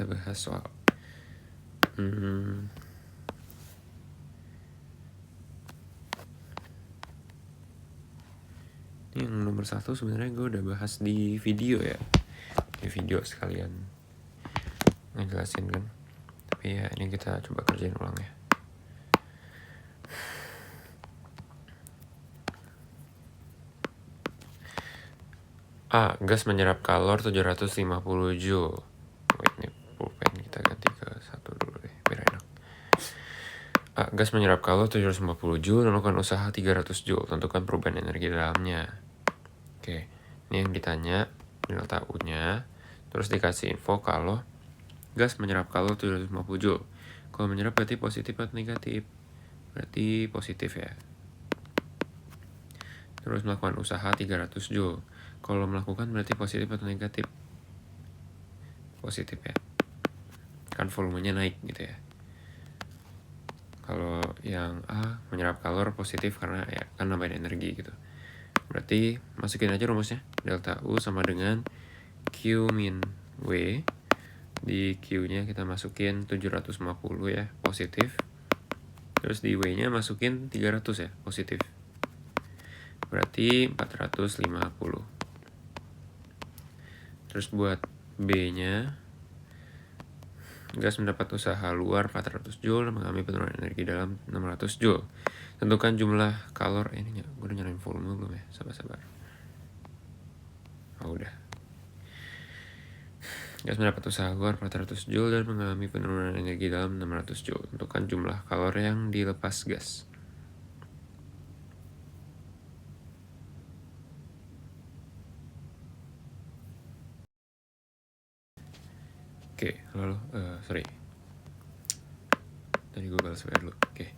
kita bahas soal ini yang nomor 1 sebenarnya gue udah bahas di video ya, di video sekalian ngejelasin kan, tapi ya ini kita coba kerjain ulang ya. Gas menyerap kalor 750 Joule. Wait, nih pulpen kita ganti ke 1 dulu deh biar enak. Gas menyerap kalor 750 Joule dan melakukan usaha 300 Joule. Tentukan perubahan energi dalamnya. Oke, ini yang ditanya delta U-nya. Terus dikasih info kalau gas menyerap kalor 750 Joule. Kalau menyerap berarti positif atau negatif? Berarti positif ya. Terus melakukan usaha 300 Joule. Kalau melakukan berarti positif atau negatif? Positif ya. Kan volumenya naik gitu ya. Kalau yang A menyerap kalor positif karena ya kan nambahin energi gitu. Berarti masukin aja rumusnya. Delta U sama dengan Q min W. Di Q-nya kita masukin 750 ya, positif. Terus di W-nya masukin 300 ya, positif. Berarti 450. Terus buat B-nya, gas mendapat usaha luar 400 Joule, mengalami penurunan energi dalam 600 Joule. Tentukan jumlah kalor, gue udah nyalain volume belum ya? Sabar-sabar. Udah. Gas mendapat usaha luar 400 Joule dan mengalami penurunan energi dalam 600 Joule. Tentukan jumlah kalor yang dilepas gas. Oke, halo, sorry. Tadi gue balas WA dulu. Oke.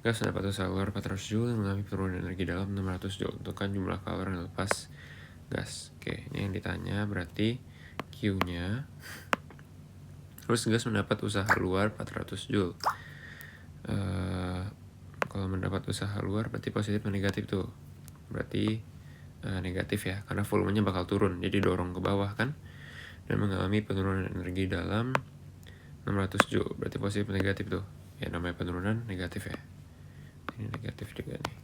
Gas mendapat usaha keluar 400 Joule dan mengalami penurunan energi dalam 600 Joule. Tentukan jumlah kalor yang lepas gas. Oke, ini yang ditanya berarti Q-nya. Terus gas mendapat usaha luar 400 Joule. Kalau mendapat usaha luar berarti positif atau negatif tuh. Berarti negatif ya, karena volumenya bakal turun. Jadi dorong ke bawah kan. Dan mengalami penurunan energi dalam 600 Joule. Berarti positif atau negatif tuh. Ya namanya penurunan negatif ya. Ini negatif juga nih.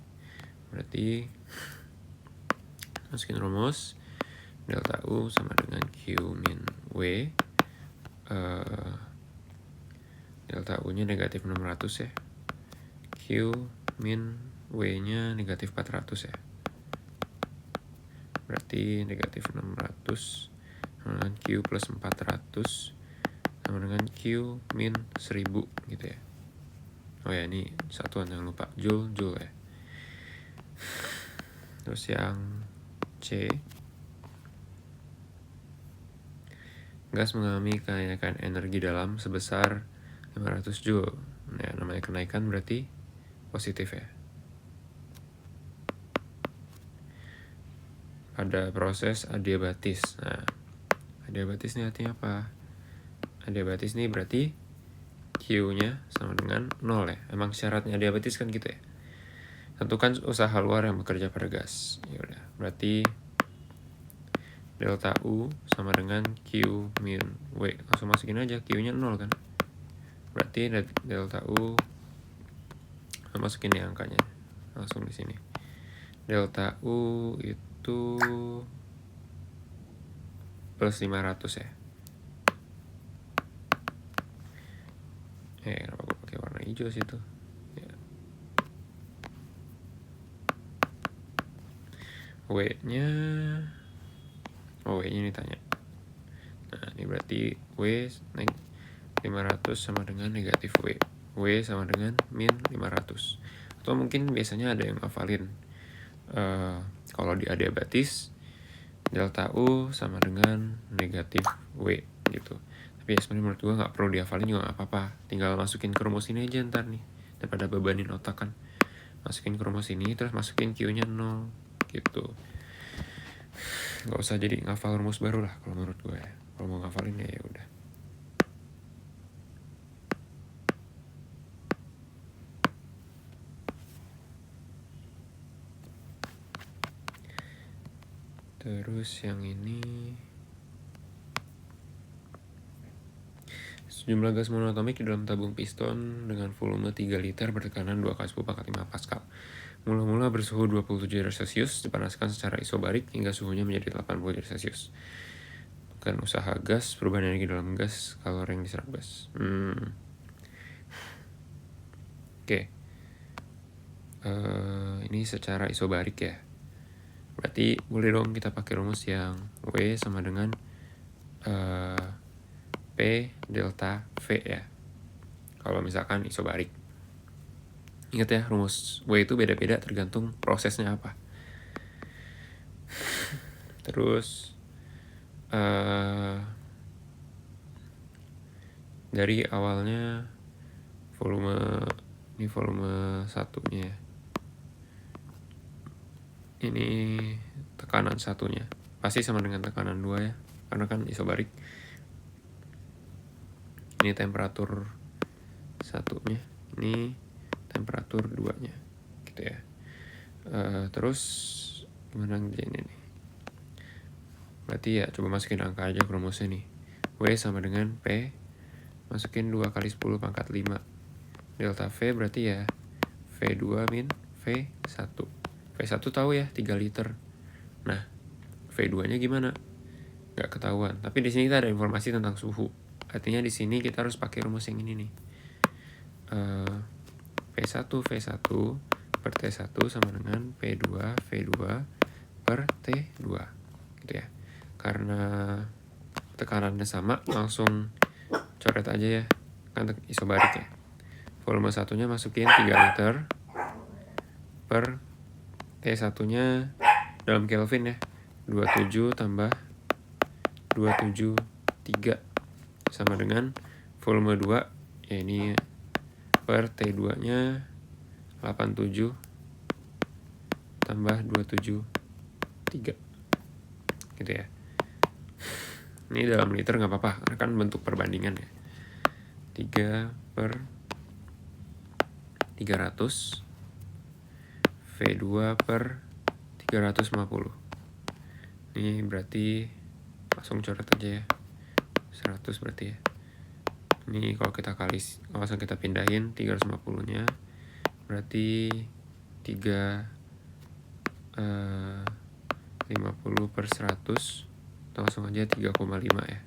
Berarti masukin rumus delta U sama dengan Q min W. Delta U nya negatif 600 ya. Q min W nya negatif 400 ya. Berarti negatif 600 sama dengan Q plus 400 sama dengan Q min 1000 gitu ya. Oh ya, ini satuan yang lupa, Joule ya. Terus yang C, gas mengalami kenaikan energi dalam sebesar 500 Joule. Nah, namanya kenaikan berarti positif ya. Pada proses adiabatis. Nah, adiabatis ini artinya apa? Adiabatis ini berarti Q-nya sama dengan 0 ya. Emang syaratnya adiabatis kan gitu ya. Tentukan usaha luar yang bekerja pada gas. Ya udah, berarti delta U sama dengan Q min W. Langsung masukin aja, Q-nya 0 kan. Berarti delta U, masukin nih angkanya. Langsung di sini. Delta U itu plus 500 ya. Kenapa gue pakai warna hijau sih tuh? Ya. W-nya ini tanya. Nah, ini berarti W naik 500 sama dengan negatif W. W sama dengan min 500. Atau mungkin biasanya ada yang ngafalin. Kalau di adiabatis, delta U sama dengan negatif W gitu. Tapi ya sebenarnya menurut gue gak perlu dihafalin juga gak apa-apa. Tinggal masukin ke rumus ini aja ntar nih. Daripada bebanin otak kan. Masukin ke rumus ini, terus masukin Q-nya 0 gitu. Gak usah jadi ngafal rumus baru lah kalau menurut gue ya. Kalau mau ngafalin ya udah. Terus yang ini, Sejumlah gas monoatomik di dalam tabung piston dengan volume 3 liter bertekanan 2 kali 10 pangkat 5 Pascal. Mula-mula bersuhu 27 derajat Celcius, dipanaskan secara isobarik hingga suhunya menjadi 80 derajat Celcius. Bukan usaha gas, perubahan energi dalam gas, kalori yang diserap gas. Oke. Ini secara isobarik ya. Berarti boleh dong kita pakai rumus yang W sama dengan P delta V ya. Kalau misalkan isobarik. Ingat ya, rumus W itu beda-beda tergantung prosesnya apa. Terus dari awalnya ini volume satunya. Ini tekanan satunya. Pasti sama dengan tekanan 2 ya, karena kan isobarik. Ini temperatur satunya, ini temperatur 2-nya gitu ya. Terus gimana ngerjainnya nih? Berarti ya coba masukin angka aja ke rumusnya nih. W sama dengan P, masukin 2 kali 10 pangkat 5 delta V, berarti ya V2 min V1. V1 tahu ya 3 liter. Nah, V2-nya gimana? Nggak ketahuan. Tapi di sini kita ada informasi tentang suhu. Artinya di sini kita harus pakai rumus yang ini nih. V1 per T1 sama dengan P2 V2 per T2 gitu ya. Karena tekanannya sama, langsung coret aja ya, kan isobarik ya. Volume satunya masukin 3 liter per T1-nya dalam Kelvin ya, 27 tambah 273 sama dengan volume 2 ya, ini per T2-nya 87 tambah 273 gitu ya. Ini dalam liter nggak apa-apa, karena kan bentuk perbandingan ya. 3 per 300 V2 per 350. Ini berarti langsung coret aja ya, 100 berarti ya. Ini kalau kita langsung kita pindahin 350-nya, berarti 350 per 100, langsung aja 3,5 ya.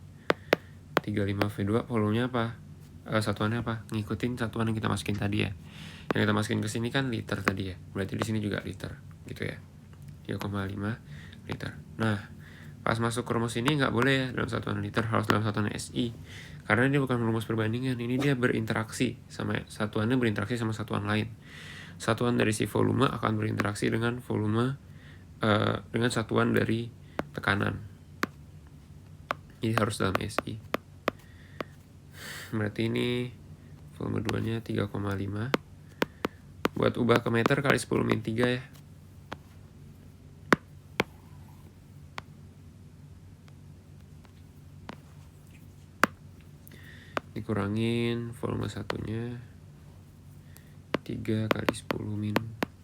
35 V2 volumenya apa? Satuannya apa? Ngikutin satuan yang kita masukin tadi ya. Yang kita masukin ke sini kan liter tadi ya. Berarti di sini juga liter gitu ya. 3,5 liter. Nah, pas masuk ke rumus ini nggak boleh ya dalam satuan liter, harus dalam satuan SI. Karena ini bukan rumus perbandingan, ini dia berinteraksi sama satuannya, berinteraksi sama satuan lain. Satuan dari si volume akan berinteraksi dengan volume dengan satuan dari tekanan. Ini harus dalam SI. Berarti ini volume 2-nya 3,5. Buat ubah ke meter kali 10 min 3 ya. Dikurangin volume satunya 3 kali 10 min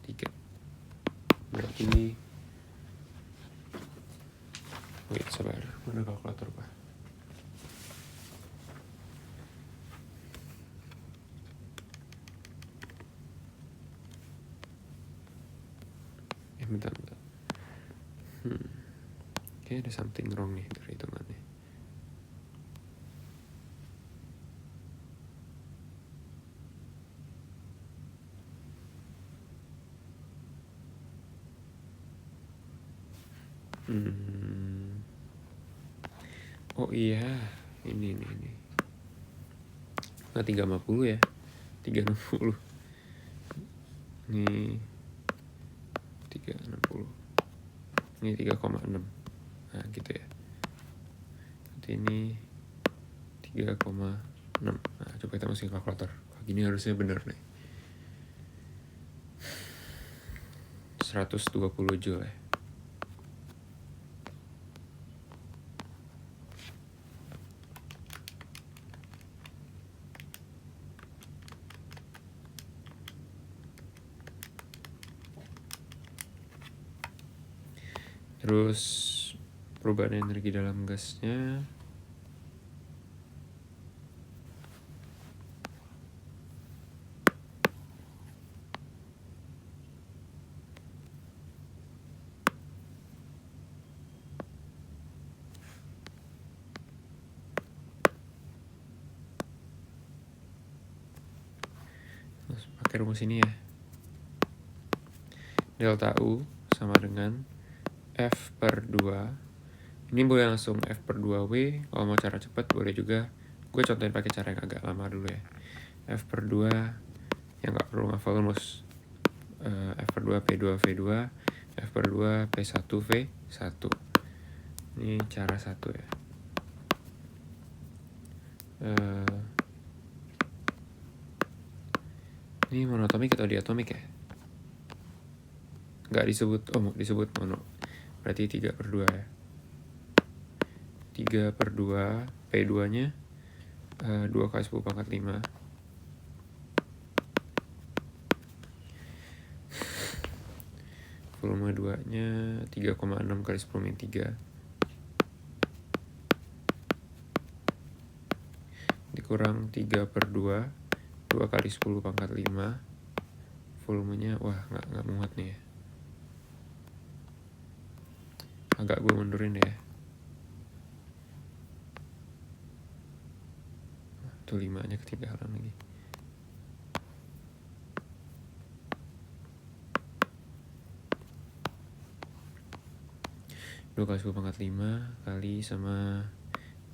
3. Berarti wait, sabar, mana kalkulator pak? Bentar. Kayaknya ada something wrong nih dari hitungannya. Oh iya, ini. Nggak 350 ya, 360. Ini 360. Ini 3,6. Nah gitu ya. Nanti ini 3,6. Nah coba kita masukin kalkulator. Gini harusnya bener nih. 120 joule ya. Terus perubahan energi dalam gasnya pakai rumus ini ya. Delta U sama dengan F per 2. Ini boleh langsung F per 2W. Kalau mau cara cepat boleh juga. Gue contohin pakai cara yang agak lama dulu ya. F per 2 yang gak perlu ngafal rumus. F per 2 P2 V2, F per 2 P1 V1. Ini cara satu ya. Ini monotomik atau diatomik ya? Nggak disebut, disebut mono. Berarti 3 per 2 ya. 3 per 2, P2 nya 2 kali 10 pangkat 5. Volume 2 nya 3,6 kali 10 min 3. Dikurang 3 per 2, 2 kali 10 pangkat 5. Volumenya, wah nggak muat nih ya. Agak gue mundurin ya. Tuh 5 nya ketinggalan lagi. Dua kali 10 pangkat 5 kali sama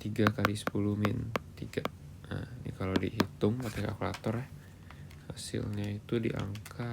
3 kali 10 min 3. Nah, ini kalau dihitung pakai kalkulator ya, hasilnya itu di angka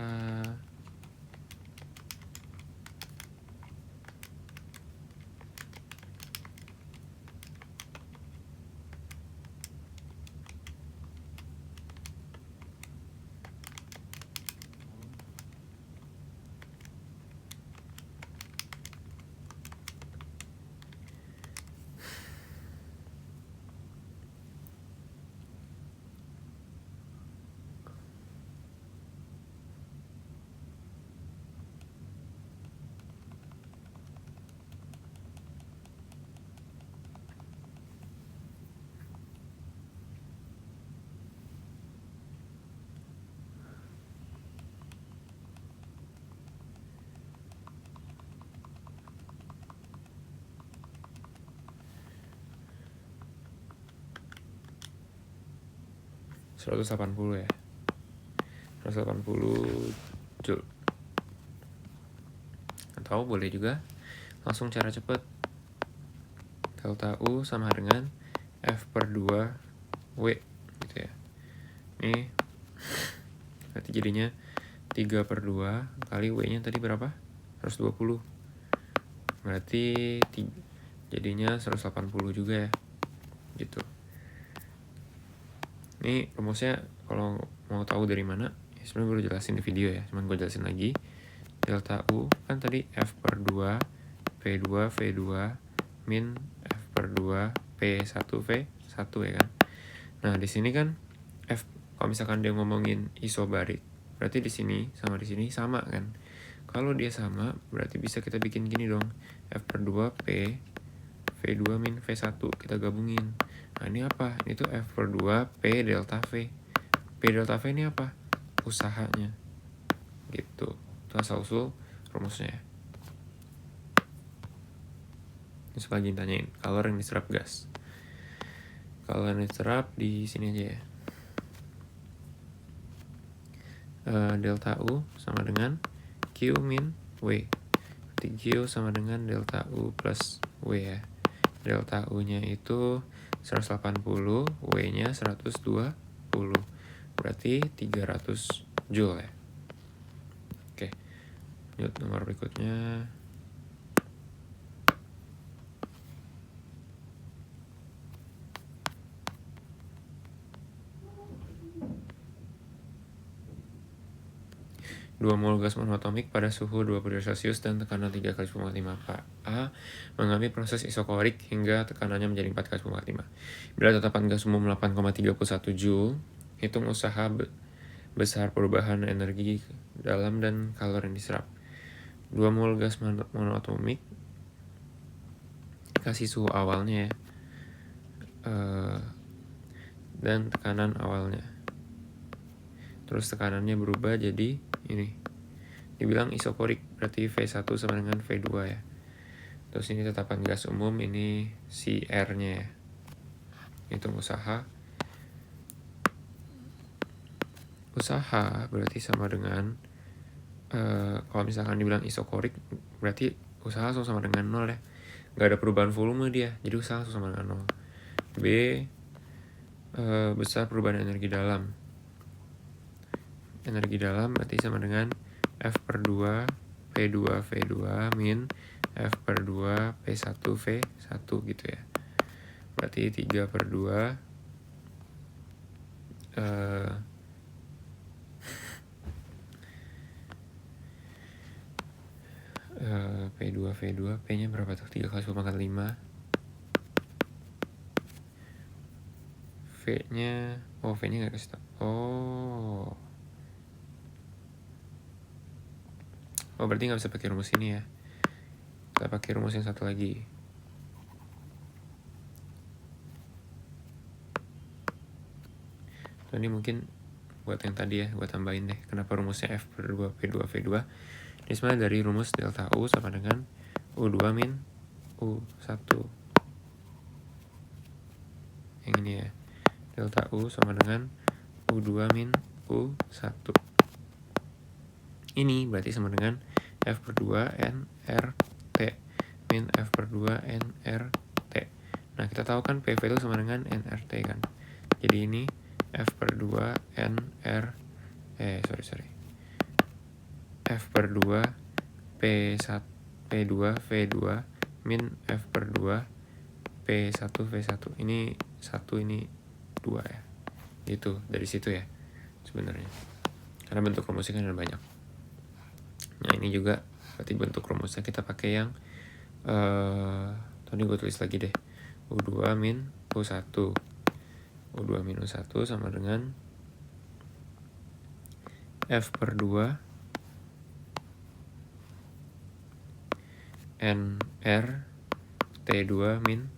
180 ya. 180 Joule. Atau boleh juga langsung cara cepat. Delta U sama dengan F per 2 W gitu ya. Ini berarti jadinya 3 per 2 kali W nya tadi berapa? 120. Berarti jadinya 180 juga ya. Gitu. Ini rumusnya kalau mau tahu dari mana, ya sebenarnya gue udah jelasin di video ya, cuman gue jelasin lagi. Delta U kan tadi F per 2 P2 V2 min F per 2 P1 V1 ya kan. Nah, di sini kan F, kalau misalkan dia ngomongin isobarik, berarti di sini sama kan. Kalau dia sama, berarti bisa kita bikin gini dong. F per 2 P V2 min V1 kita gabungin. Nah, ini apa? Ini tuh F per 2 P delta V. P delta V ini apa? Usahanya. Gitu. Itu asal-usul rumusnya. Terus lagi tanyain, kalor yang diserap gas. Kalor yang diserap di sini aja ya. Delta U sama dengan Q min W. Berarti Q sama dengan delta U plus W ya. Delta U-nya itu 180, W-nya 120. Berarti 300 Joule ya. Oke. Lanjut nomor berikutnya. Dua mol gas monoatomik pada suhu 20 derajat Celcius dan tekanan 3 kali 10⁵ Pak A mengalami proses isokorik hingga tekanannya menjadi 4 kali 10⁵. Bila tetapan gas umum 8,31 Joule, hitung usaha besar perubahan energi dalam dan kalor yang diserap. 2 mol gas monoatomik kasih suhu awalnya ya, dan tekanan awalnya. Terus tekanannya berubah jadi ini. Dibilang isokorik, berarti V1 sama dengan V2 ya. Terus ini tetapan gas umum, ini si R-nya ya. Hitung usaha. usaha berarti sama dengan kalau misalkan dibilang isokorik berarti usaha langsung sama dengan 0 ya, nggak ada perubahan volume dia, jadi usaha langsung sama dengan 0. B besar perubahan energi dalam. Energi dalam berarti sama dengan F per 2 P2 V2 min F per 2 P1 V1 gitu ya. Berarti 3 per 2 P2 V2 P nya berapa tuh? 3 kali 10 pangkat 5. V nya V nya gak kasih tau. Berarti gak bisa pakai rumus ini ya, kita pakai rumus yang satu lagi. Ini mungkin buat yang tadi ya, gue tambahin deh kenapa rumusnya F per 2 P2 V2. Ini sebenarnya dari rumus delta U sama dengan U2 min U1. Yang ini ya, delta U sama dengan U2 min U1. Ini berarti sama dengan F per 2 nRT min F per 2 nRT. Nah, kita tahu kan PV itu sama dengan nRT kan. Jadi ini F per 2 F per 2 P2 V2 min F per 2 P1 V1. Ini 1, ini 2 ya. Gitu, dari situ ya sebenarnya. Karena bentuk rumusnya kan ada banyak. Nah, ini juga berarti bentuk rumusnya kita pakai yang tadi gue tulis lagi deh. U2 min U1. U2 min U1 sama dengan F per 2 NR T2 min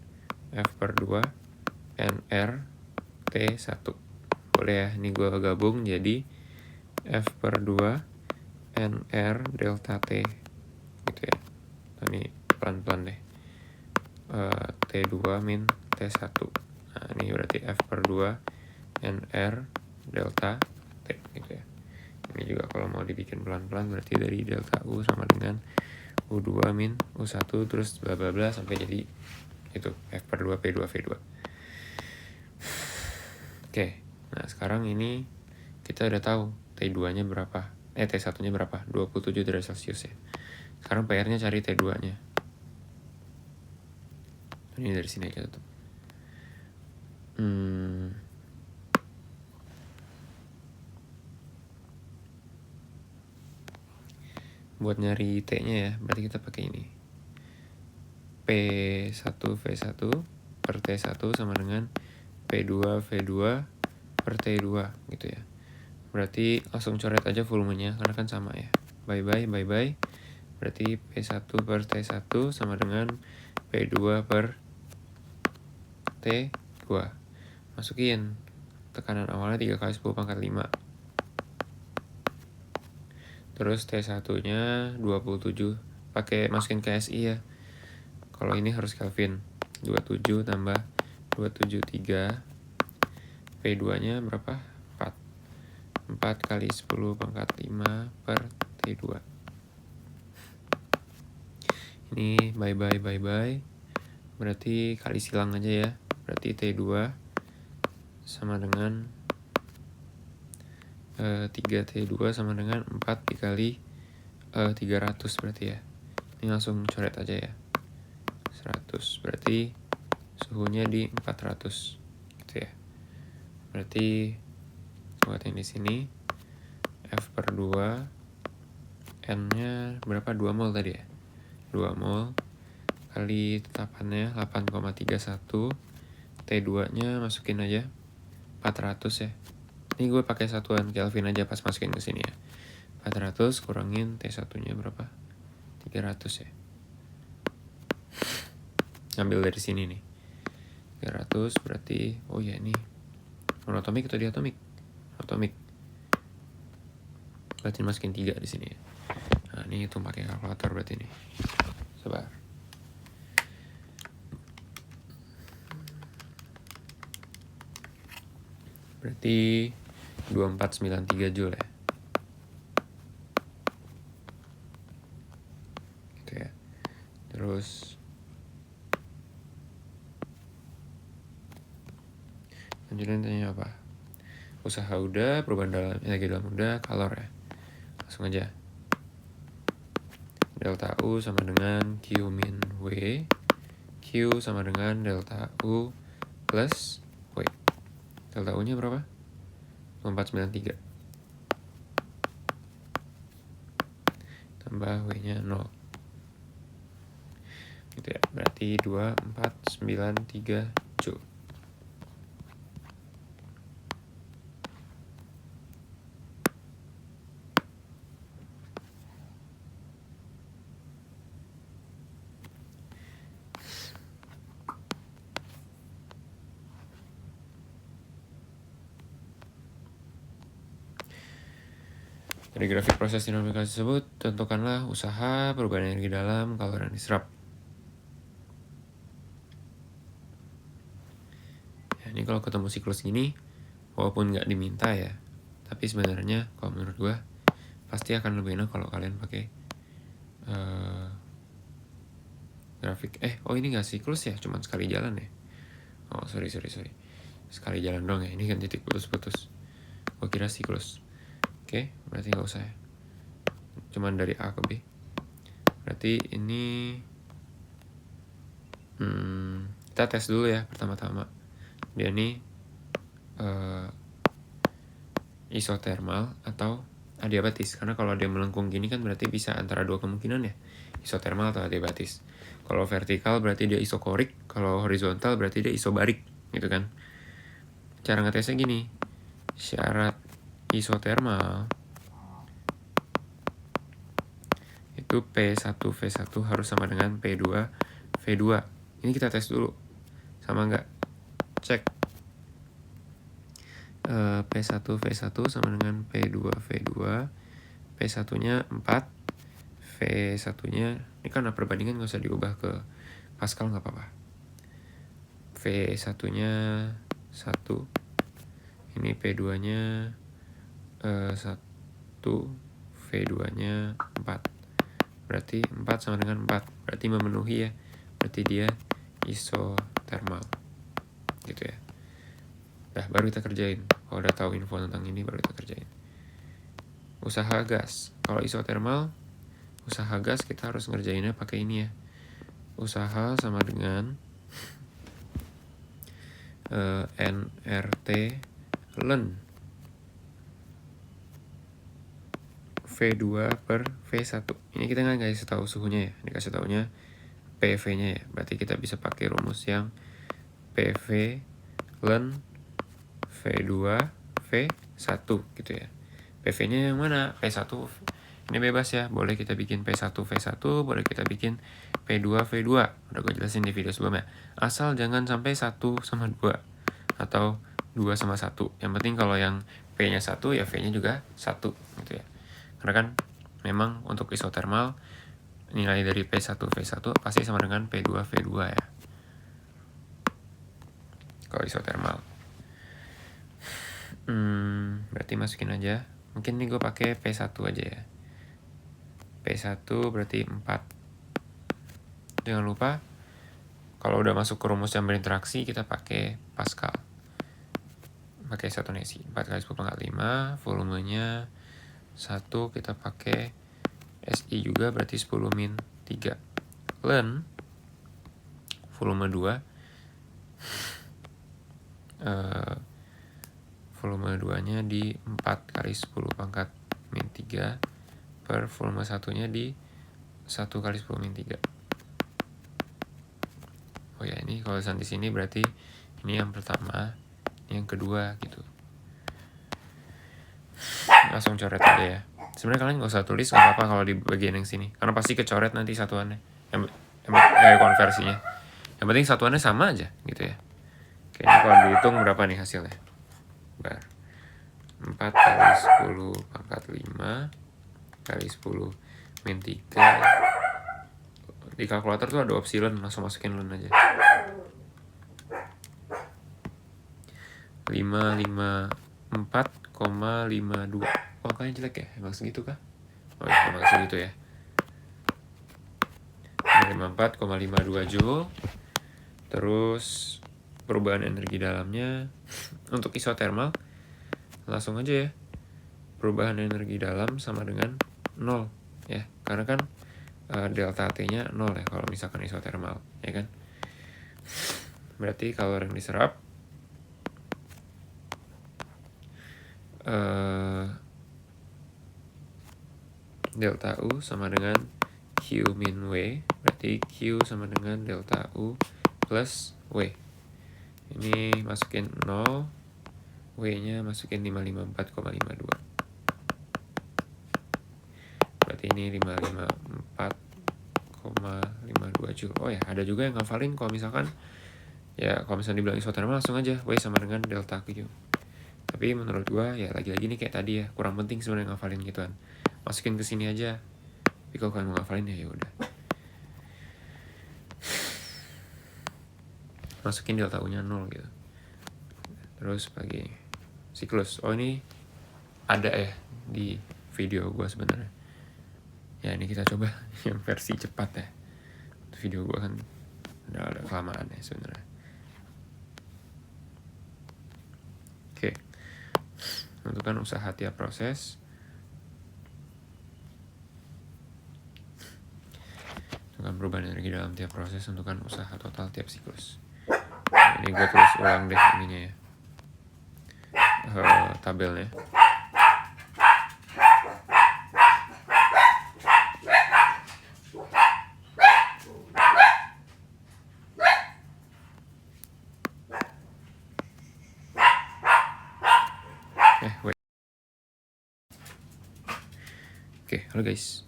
F per 2 NR T1. Boleh ya, ini gue gabung jadi F per 2 NR delta T gitu ya. Ini pelan-pelan deh. T2 min T1. Nah, ini berarti F per 2 NR delta T gitu ya. Ini juga kalau mau dibikin pelan-pelan berarti dari delta U sama dengan U2 min U1 terus bla bla bla sampai jadi itu F per 2 P2 V2. Oke, nah sekarang ini kita udah tahu T2 nya berapa, T1 nya berapa, 27 derajat Celcius ya. Sekarang PR nya cari T2 nya. Ini dari sini aja tutup. Buat nyari T nya ya, berarti kita pakai ini P1 V1 per T1 sama dengan P2 V2 per T2 gitu ya. Berarti langsung coret aja volumenya karena kan sama ya. Bye bye. Berarti P1 per T1 sama dengan P2 per T2. Masukin tekanan awalnya 3 kali 10 pangkat 5. Terus T1 nya 27. Masukin ke SI ya. Kalau ini harus Kelvin. 27 tambah 273. P2 nya berapa? 4 kali 10 pangkat 5 per T2. Ini bye bye. Berarti kali silang aja ya. Berarti T2 sama dengan 3T2 sama dengan 4 dikali 300 berarti ya. Ini langsung coret aja ya. 100 berarti suhunya di 400 gitu ya. Berarti buat yang di sini F per 2 N nya berapa? 2 mol tadi ya. 2 mol kali tetapannya 8,31. T2 nya masukin aja 400 ya. Ini gue pakai satuan Kelvin aja pas masukin ke sini ya. 400 kurangin T1 nya berapa? 300 ya. Ambil dari sini nih. 300 berarti ini monotomik atau diatomik? Atomik. Berarti masukin 3 di sini ya. Nah, ini hitung pakai kalkulator berarti nih. Sabar. Berarti 2493 Joule ya. Gitu ya. Terus lanjutin tanya apa? Usaha udah, perubahan dalam energi dalam udah, kalor ya. Langsung aja. Delta U sama dengan Q min W. Q sama dengan delta U plus W. Delta U nya berapa? 2493. Tambah W nya 0. Gitu ya, berarti 2493 Joule. Dari grafik proses dinamika tersebut, tentukanlah usaha, perubahan energi dalam, kalor yang diserap. Ya, ini kalau ketemu siklus gini, walaupun nggak diminta ya, tapi sebenarnya kalau menurut gue pasti akan lebih enak kalau kalian pakai grafik. Oh ini nggak siklus ya, cuma sekali jalan ya. Oh sorry, sekali jalan dong ya. Ini kan titik putus-putus. Gue kira siklus. Oke, berarti nggak usah ya. Cuman dari A ke B. Berarti ini kita tes dulu ya pertama-tama. Dia ini isotermal atau adiabatis. Karena kalau dia melengkung gini kan berarti bisa antara dua kemungkinan ya. Isotermal atau adiabatis. Kalau vertikal berarti dia isokorik. Kalau horizontal berarti dia isobarik. Gitu kan. Cara ngetesnya gini. Syarat isotermal itu P1V1 harus sama dengan P2V2. Ini kita tes dulu. Sama nggak? Cek. P1V1 sama dengan P2V2. P1-nya 4. V1-nya, ini kan perbandingan nggak usah diubah ke Pascal, nggak apa-apa. V1-nya 1. Ini P2-nya 1. V2-nya 4. Berarti 4 sama dengan 4. Berarti memenuhi ya. Berarti dia isotermal. Gitu ya. Nah, baru kita kerjain. Kalau udah tahu info tentang ini, baru kita kerjain. Usaha gas. Kalau isotermal, usaha gas kita harus ngerjainnya pakai ini ya. Usaha sama dengan nRT ln V2 per V1. Ini kita nggak kasih tahu suhunya ya. Dikasih tahunya PV-nya ya. Berarti kita bisa pakai rumus yang PV ln V2 V1 gitu ya. PV-nya yang mana? P1. Ini bebas ya. Boleh kita bikin P1 V1, boleh kita bikin P2 V2. Udah gue jelasin di video sebelumnya. Asal jangan sampai 1 sama 2 atau 2 sama 1. Yang penting kalau yang P-nya 1 ya V-nya juga 1 gitu ya. Karena kan memang untuk isotermal nilai dari P1 V1 pasti sama dengan P2 V2 ya. Kalau isotermal. Berarti masukin aja. Mungkin nih gue pakai P1 aja ya. P1 berarti 4. Jangan lupa kalau udah masuk ke rumus yang berinteraksi kita pakai Pascal. Pakai 1 nesi. 4 kali 10 pangkat 5. Volumenya 1 kita pakai SI juga berarti 10 min 3. Ln volume 2 volume 2 nya di 4 kali 10 pangkat min 3 per volume 1 nya di 1 kali 10 min 3. Oh ya, ini kalau di sini berarti ini yang pertama, ini yang kedua gitu. Langsung coret aja ya. Sebenarnya kalian nggak usah tulis, nggak apa-apa kalau di bagian yang sini, karena pasti kecoret nanti satuannya, konversinya. Yang penting satuannya sama aja gitu ya. Oke, ini kalau dihitung berapa nih hasilnya? 4 kali 10 pangkat 5 kali 10 min 3. Di kalkulator tuh ada opsi ln, langsung masukin ln aja. 5, 5, 4,52. Oh, kayaknya jelek ya? Emang segitu kah? Oh ya, emang segitu ya. 54,52 Joule. Terus perubahan energi dalamnya untuk isotermal langsung aja ya. Perubahan energi dalam sama dengan 0 ya. Karena kan delta T-nya 0 ya kalau misalkan isotermal, ya kan? Berarti kalori yang diserap delta U sama dengan Q min W. Berarti Q sama dengan delta U plus W. Ini masukin 0, W-nya masukin 554,52. Berarti ini 554,52 Joule. Oh ya, ada juga yang ngafalin kalau misalkan dibilang isotermal langsung aja W sama dengan delta Q. Tapi menurut gua ya lagi-lagi nih kayak tadi ya, kurang penting sebenarnya ngafalin gituan. Masukin ke sini aja. Tapi kalau kalian mau ngafalin ya udah. Masukin delta U-nya 0 gitu. Terus bagi siklus. Oh, ini ada ya di video gua sebenarnya. Ya ini kita coba yang versi cepat ya. Video gua kan udah ada kelamaan ya sebenarnya. Oke. Tentukan usaha tiap proses. Tentukan perubahan energi dalam tiap proses. Tentukan usaha total tiap siklus. Nah, ini gue tulis ulang deh ininya ya. Tabelnya. Wait. Oke, halo guys.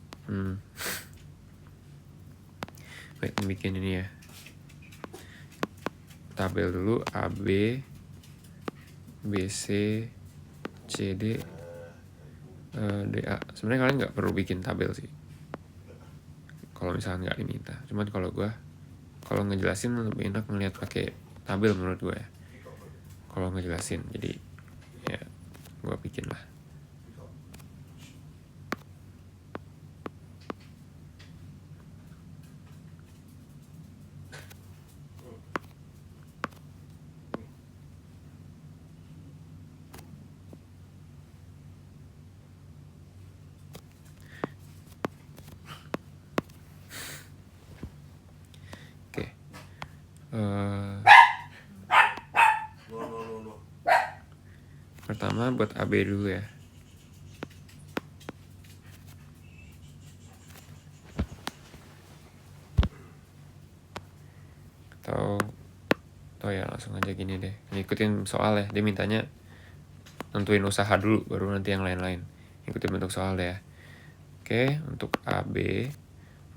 Wait, bikin ini ya. Tabel dulu AB, BC, CD, DA. Sebenarnya kalian nggak perlu bikin tabel sih. Kalau misalnya nggak diminta. Cuman kalau ngejelasin lebih enak ngeliat pakai tabel menurut gue ya. Kalau ngejelasin, jadi ya gue bikin lah. Pertama buat AB dulu ya. Atau ya langsung aja gini deh. Ngikutin soal ya. Dia mintanya tentuin usaha dulu baru nanti yang lain-lain. Ikutin bentuk soal deh ya. Oke, untuk AB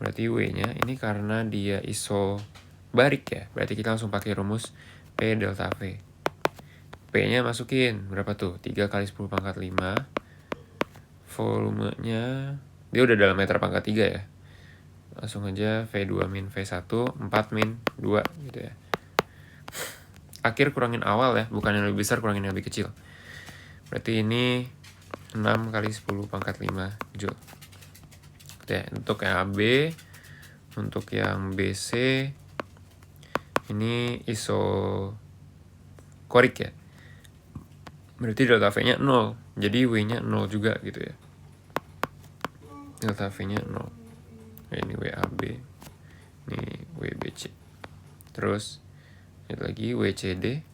berarti W-nya ini karena dia isobarik ya. Berarti kita langsung pakai rumus P delta V. P-nya masukin berapa tuh? 3 kali 10 pangkat 5. Volumenya dia udah dalam meter pangkat 3 ya. Langsung aja V2 min V1 4 min 2 gitu ya. Akhir kurangin awal ya, bukan yang lebih besar kurangin yang lebih kecil. Berarti ini 6 kali 10 pangkat 5 Joule. Oke, untuk yang AB, untuk yang BC ini isokorik ya. Berarti delta V-nya 0. Jadi W-nya 0 juga gitu ya. Delta V-nya 0. Ini WAB. Ini WBC. Terus lihat lagi WCD.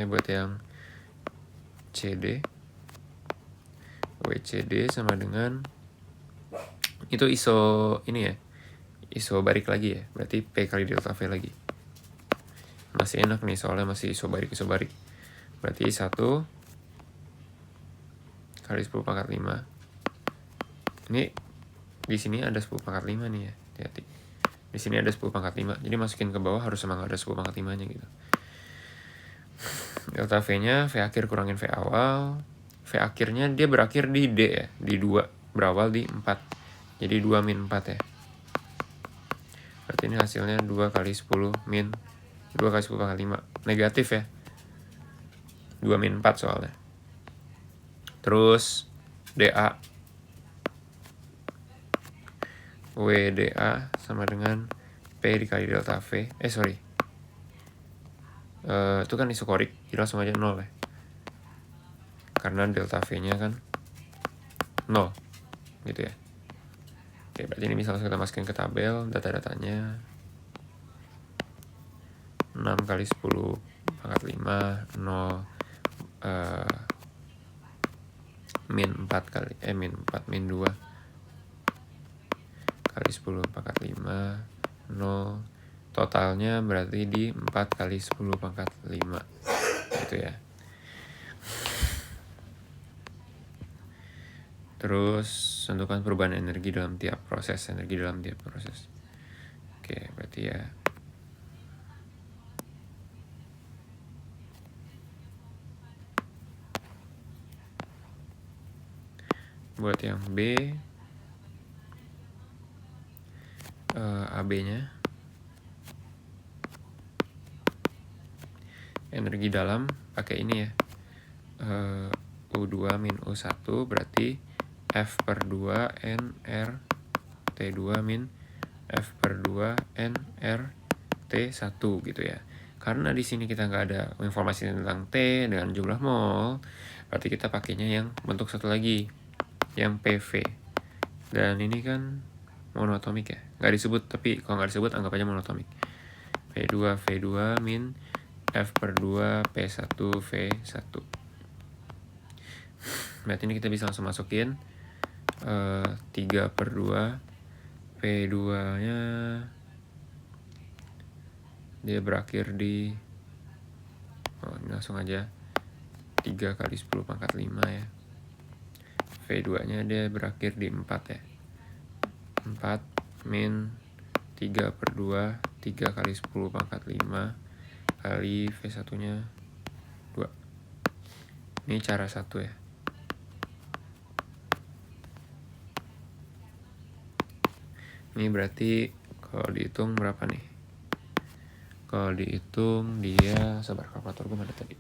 Buat yang CD. WCD sama dengan itu ini ya. Isobarik lagi ya. Berarti P kali delta V lagi. Masih enak nih soalnya masih isobarik. Berarti 1 kali 10 pangkat 5. Ini di sini ada 10 pangkat 5 nih ya. Hati-hati. Di sini ada 10 pangkat 5. Jadi masukin ke bawah harus emang ada 10 pangkat 5-nya gitu. Delta V-nya V akhir kurangin V awal. V akhirnya dia berakhir di D ya. Di 2. Berawal di 4. Jadi 2 min 4 ya. Berarti ini hasilnya 2 kali 10 min 2 kali 10 pangkat 5. Negatif ya. 2 min 4 soalnya. Terus DA WDA sama dengan P dikali delta V. Itu kan isokorik, jadi langsung aja 0 ya. Karena delta V-nya kan 0, gitu ya. Oke, berarti ini bisa langsung kita masukin ke tabel data-datanya. 6 kali 10 pangkat 5, 0, min 4 min 2 kali 10 pangkat 5, 0. Totalnya berarti di 4 kali 10 pangkat 5, gitu ya. Terus tentukan perubahan energi dalam tiap proses. Oke, berarti ya. Buat yang B, AB-nya energi dalam pakai ini ya, U2 min U1 berarti F per 2 NR T2 min F per 2 NR T1 gitu ya. Karena di sini kita nggak ada informasi tentang T dengan jumlah mol, berarti kita pakainya yang bentuk satu lagi, yang PV. Dan ini kan monoatomik ya, nggak disebut, tapi kalau nggak disebut anggap aja monoatomik. V2 min F per 2 P1 V1. Berarti ini kita bisa langsung masukin 3 per 2 P2 nya dia berakhir di ini langsung aja 3 kali 10 pangkat 5 ya. V2 nya dia berakhir di 4 ya, 4 min 3 per 2 3 kali 10 pangkat 5 kali V1 nya 2. Ini cara 1 ya. Ini berarti kalau dihitung berapa nih? Kalau dihitung dia, sabar, kalkulator gue mana tadi?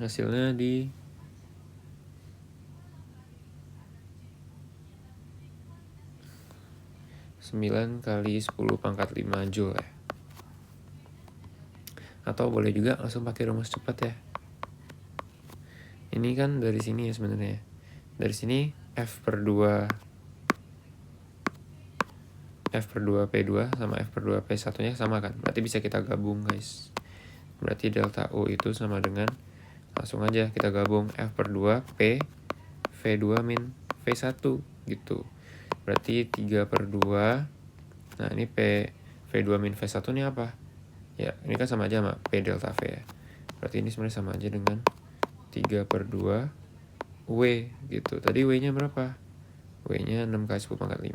Hasilnya di 9 kali 10 pangkat 5 Joule ya. Atau boleh juga langsung pakai rumus cepat ya. Ini kan dari sini ya sebenarnya. Dari sini F per 2 P2 sama F per 2 P1 nya sama kan. Berarti bisa kita gabung guys. Berarti delta U itu sama dengan, langsung aja kita gabung F per 2 P V2 min V1 gitu. Berarti 3 per 2. Nah ini P V2 min V1 ini apa? Ya ini kan sama aja sama P delta V ya. Berarti ini sebenarnya sama aja dengan 3 per 2 W gitu. Tadi W nya berapa? W nya 6 kali 10 pangkat 5.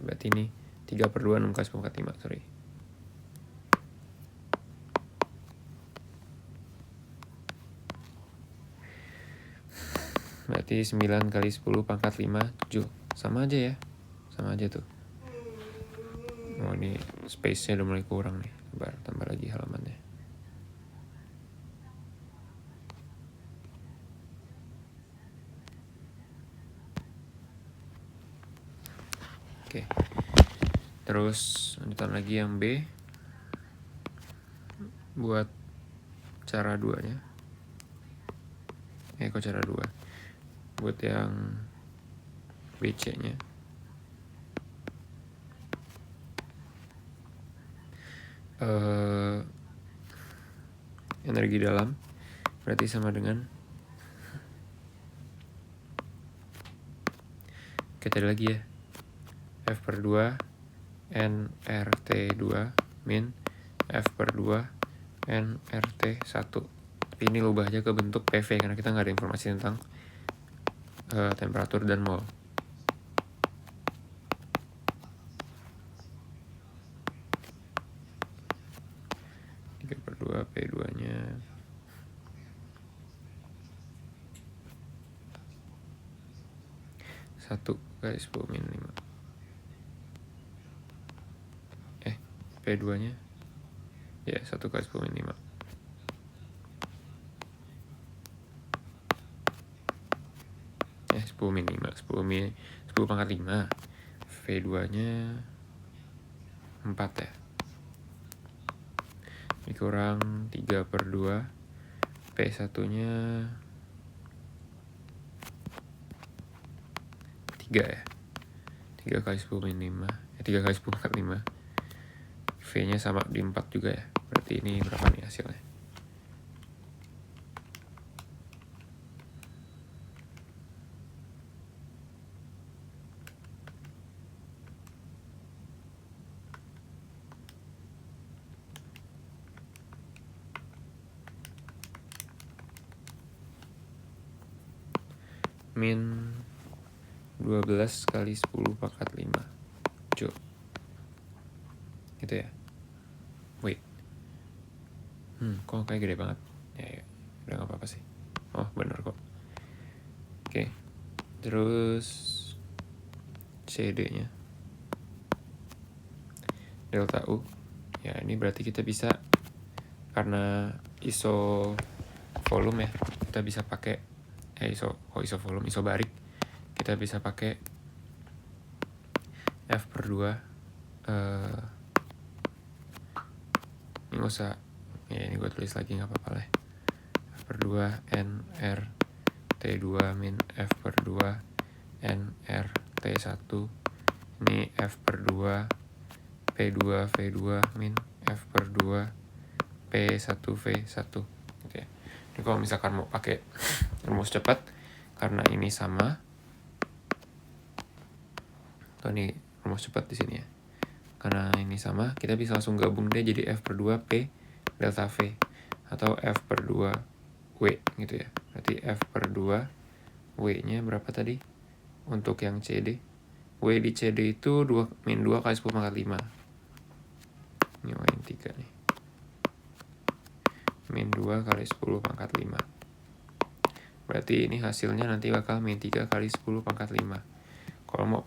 Berarti ini 3 per 2 6 kali 10 pangkat 5, sorry. Berarti 9 kali 10 pangkat 5 Joule. Sama aja ya. Sama aja tuh. Oh ini space-nya udah mulai kurang nih. Tambah lagi halamannya. Oke. Terus lanjutan lagi yang B. Buat cara 2-nya. Kok cara 2? Buat yang BC-nya. Energi dalam berarti sama dengan, kita ada lagi ya, F per 2 NRT2 min F per 2 nRT1. Tapi ini lu ubah aja ke bentuk PV karena kita nggak ada informasi tentang temperatur dan mol. P2-nya 1/10⁻⁵. P2-nya ya 1/10⁻⁵. Ya 10⁻⁵. V2-nya 4 ya. Dikurang 3/2. P1-nya 3 ya. 3/10⁻⁵. 3/10⁻⁵. V-nya sama di 4 juga ya. Berarti ini berapa nih hasilnya? Min 12 kali 10⁻⁵. Joule. Gitu ya. Wait. Kok kayak gede banget? Ya, udah gak apa-apa sih. Oh, bener kok. Oke. Terus CD-nya delta U. Ya, ini berarti kita bisa, karena iso volume ya, kita bisa pakai iso volume, isobarik. Kita bisa pakai F/2. Ini gak usah, ya ini gue tulis lagi gak apa-apa lah. F/2 nRT2 min F/2 nRT1. Ini F/2 P2 V2 min F/2 P1 V1 gitu ya. Ini kalau misalkan mau pakai rumus cepat, karena ini sama, atau ini rumus cepat di sini ya, karena ini sama, kita bisa langsung gabung deh jadi F/2 P delta V atau F/2 W gitu ya. Berarti F/2 W-nya berapa tadi? Untuk yang CD, W di CD itu min 2/10⁻⁵. Ini W yang 3 nih. Min 2/10⁻⁵. Berarti ini hasilnya nanti bakal min 3/10⁻⁵. Kalau mau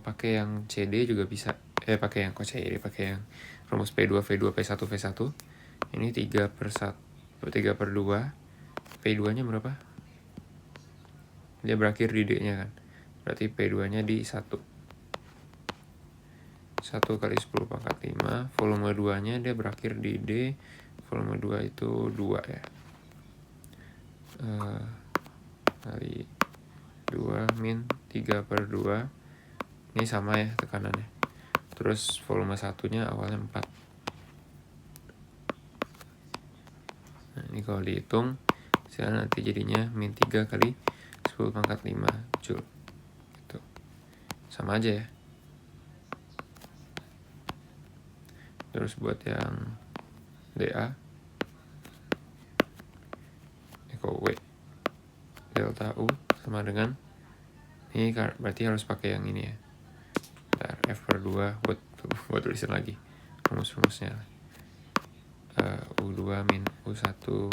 pakai yang CD juga bisa. Pakai yang CD, pakai yang rumus P2 V2 P1 V1. Ini 3/2. P2-nya berapa? Dia berakhir di D-nya kan. Berarti P2-nya di 1. 1/10⁻⁵. Volume 2-nya dia berakhir di D. Volume 2 itu 2 ya. Kali 2 min 3/2. Ini sama ya tekanannya. Terus volume 1-nya awalnya 4. Nah, ini kalau dihitung, misalnya nanti jadinya min 3/10⁻⁵ Joule. Gitu. Sama aja ya. Terus buat yang DA, W delta U sama dengan, ini berarti harus pakai yang ini ya. Bentar, F/2 buat tulisan lagi rumus-rumusnya. U2 min U1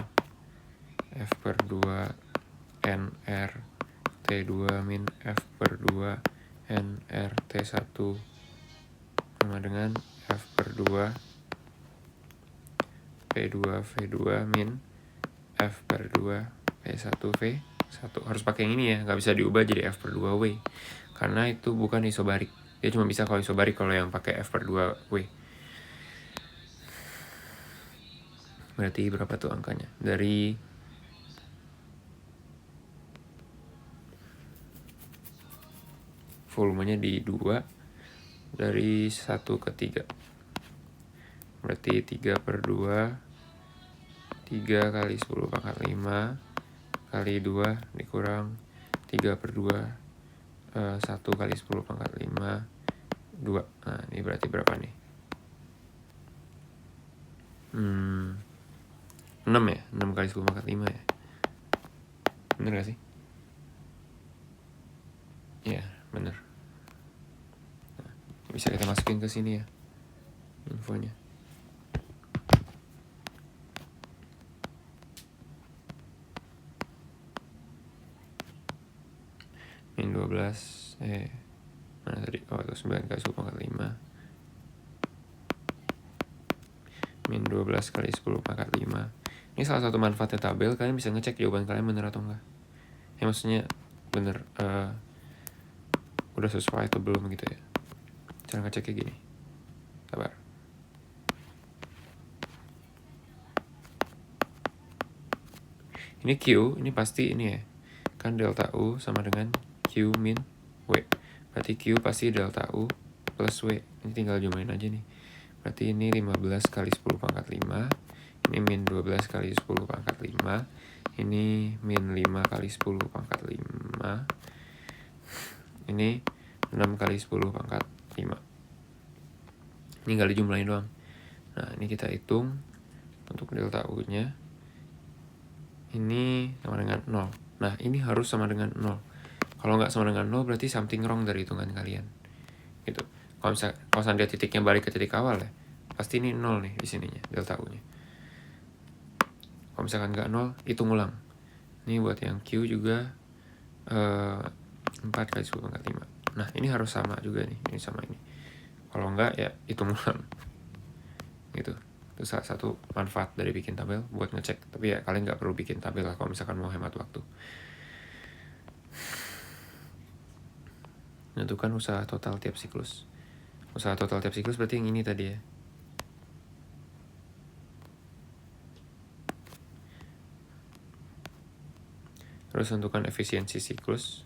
F/2 nR T2 min F/2 nRT1 sama dengan F/2 P2 V2 min F/2 P1 V1. Harus pakai yang ini ya, nggak bisa diubah jadi F/2 W karena itu bukan isobarik. Dia cuma bisa kalau isobarik kalau yang pakai F/2 W. Berarti berapa tuh angkanya? Dari volumenya di 2, dari 1/3. Berarti 3/2 3/10⁻⁵ kali 2 dikurang 3/2 1 kali 10 pangkat 5 2. Nah ini berarti berapa nih? 6 ya? 6 kali 10 pangkat 5 ya? Bener gak sih? Iya bener. Nah, bisa kita masukin ke sini ya infonya. Min 12 mana tadi? Oh itu 9 kali 10 pangkat 5 min 12 kali 10 pangkat 5. Ini salah satu manfaatnya tabel, kalian bisa ngecek jawaban kalian bener atau enggak. Ya maksudnya bener udah sesuai atau belum gitu ya. Cara ngeceknya gini. Sabar. Ini Q, ini pasti ini ya. Kan delta U sama dengan Q min W. Berarti Q pasti delta U plus W. Ini tinggal jumlahin aja nih. Berarti ini 15 kali 10 pangkat 5. Ini min 12 kali 10 pangkat 5. Ini min 5 kali 10 pangkat 5. Ini 6 kali 10 pangkat 5. Ini tinggal dijumlahin doang. Nah ini kita hitung untuk delta U-nya. Ini sama dengan 0. Nah ini harus sama dengan 0. Kalau nggak sama dengan 0 berarti something wrong dari hitungan kalian. Gitu. Kalau misalnya dia titiknya balik ke titik awal ya, pasti ini 0 nih di sininya, delta U-nya. Kalau misalkan nggak 0, hitung ulang. Ini buat yang Q juga 4 kali 10 pangkat 5. Nah ini harus sama juga nih, ini sama ini. Kalau nggak ya hitung ulang. Gitu. Itu salah satu manfaat dari bikin tabel buat ngecek. Tapi ya kalian nggak perlu bikin tabel lah kalau misalkan mau hemat waktu. Menentukan usaha total tiap siklus. Usaha total tiap siklus berarti yang ini tadi ya. Terus tentukan efisiensi siklus.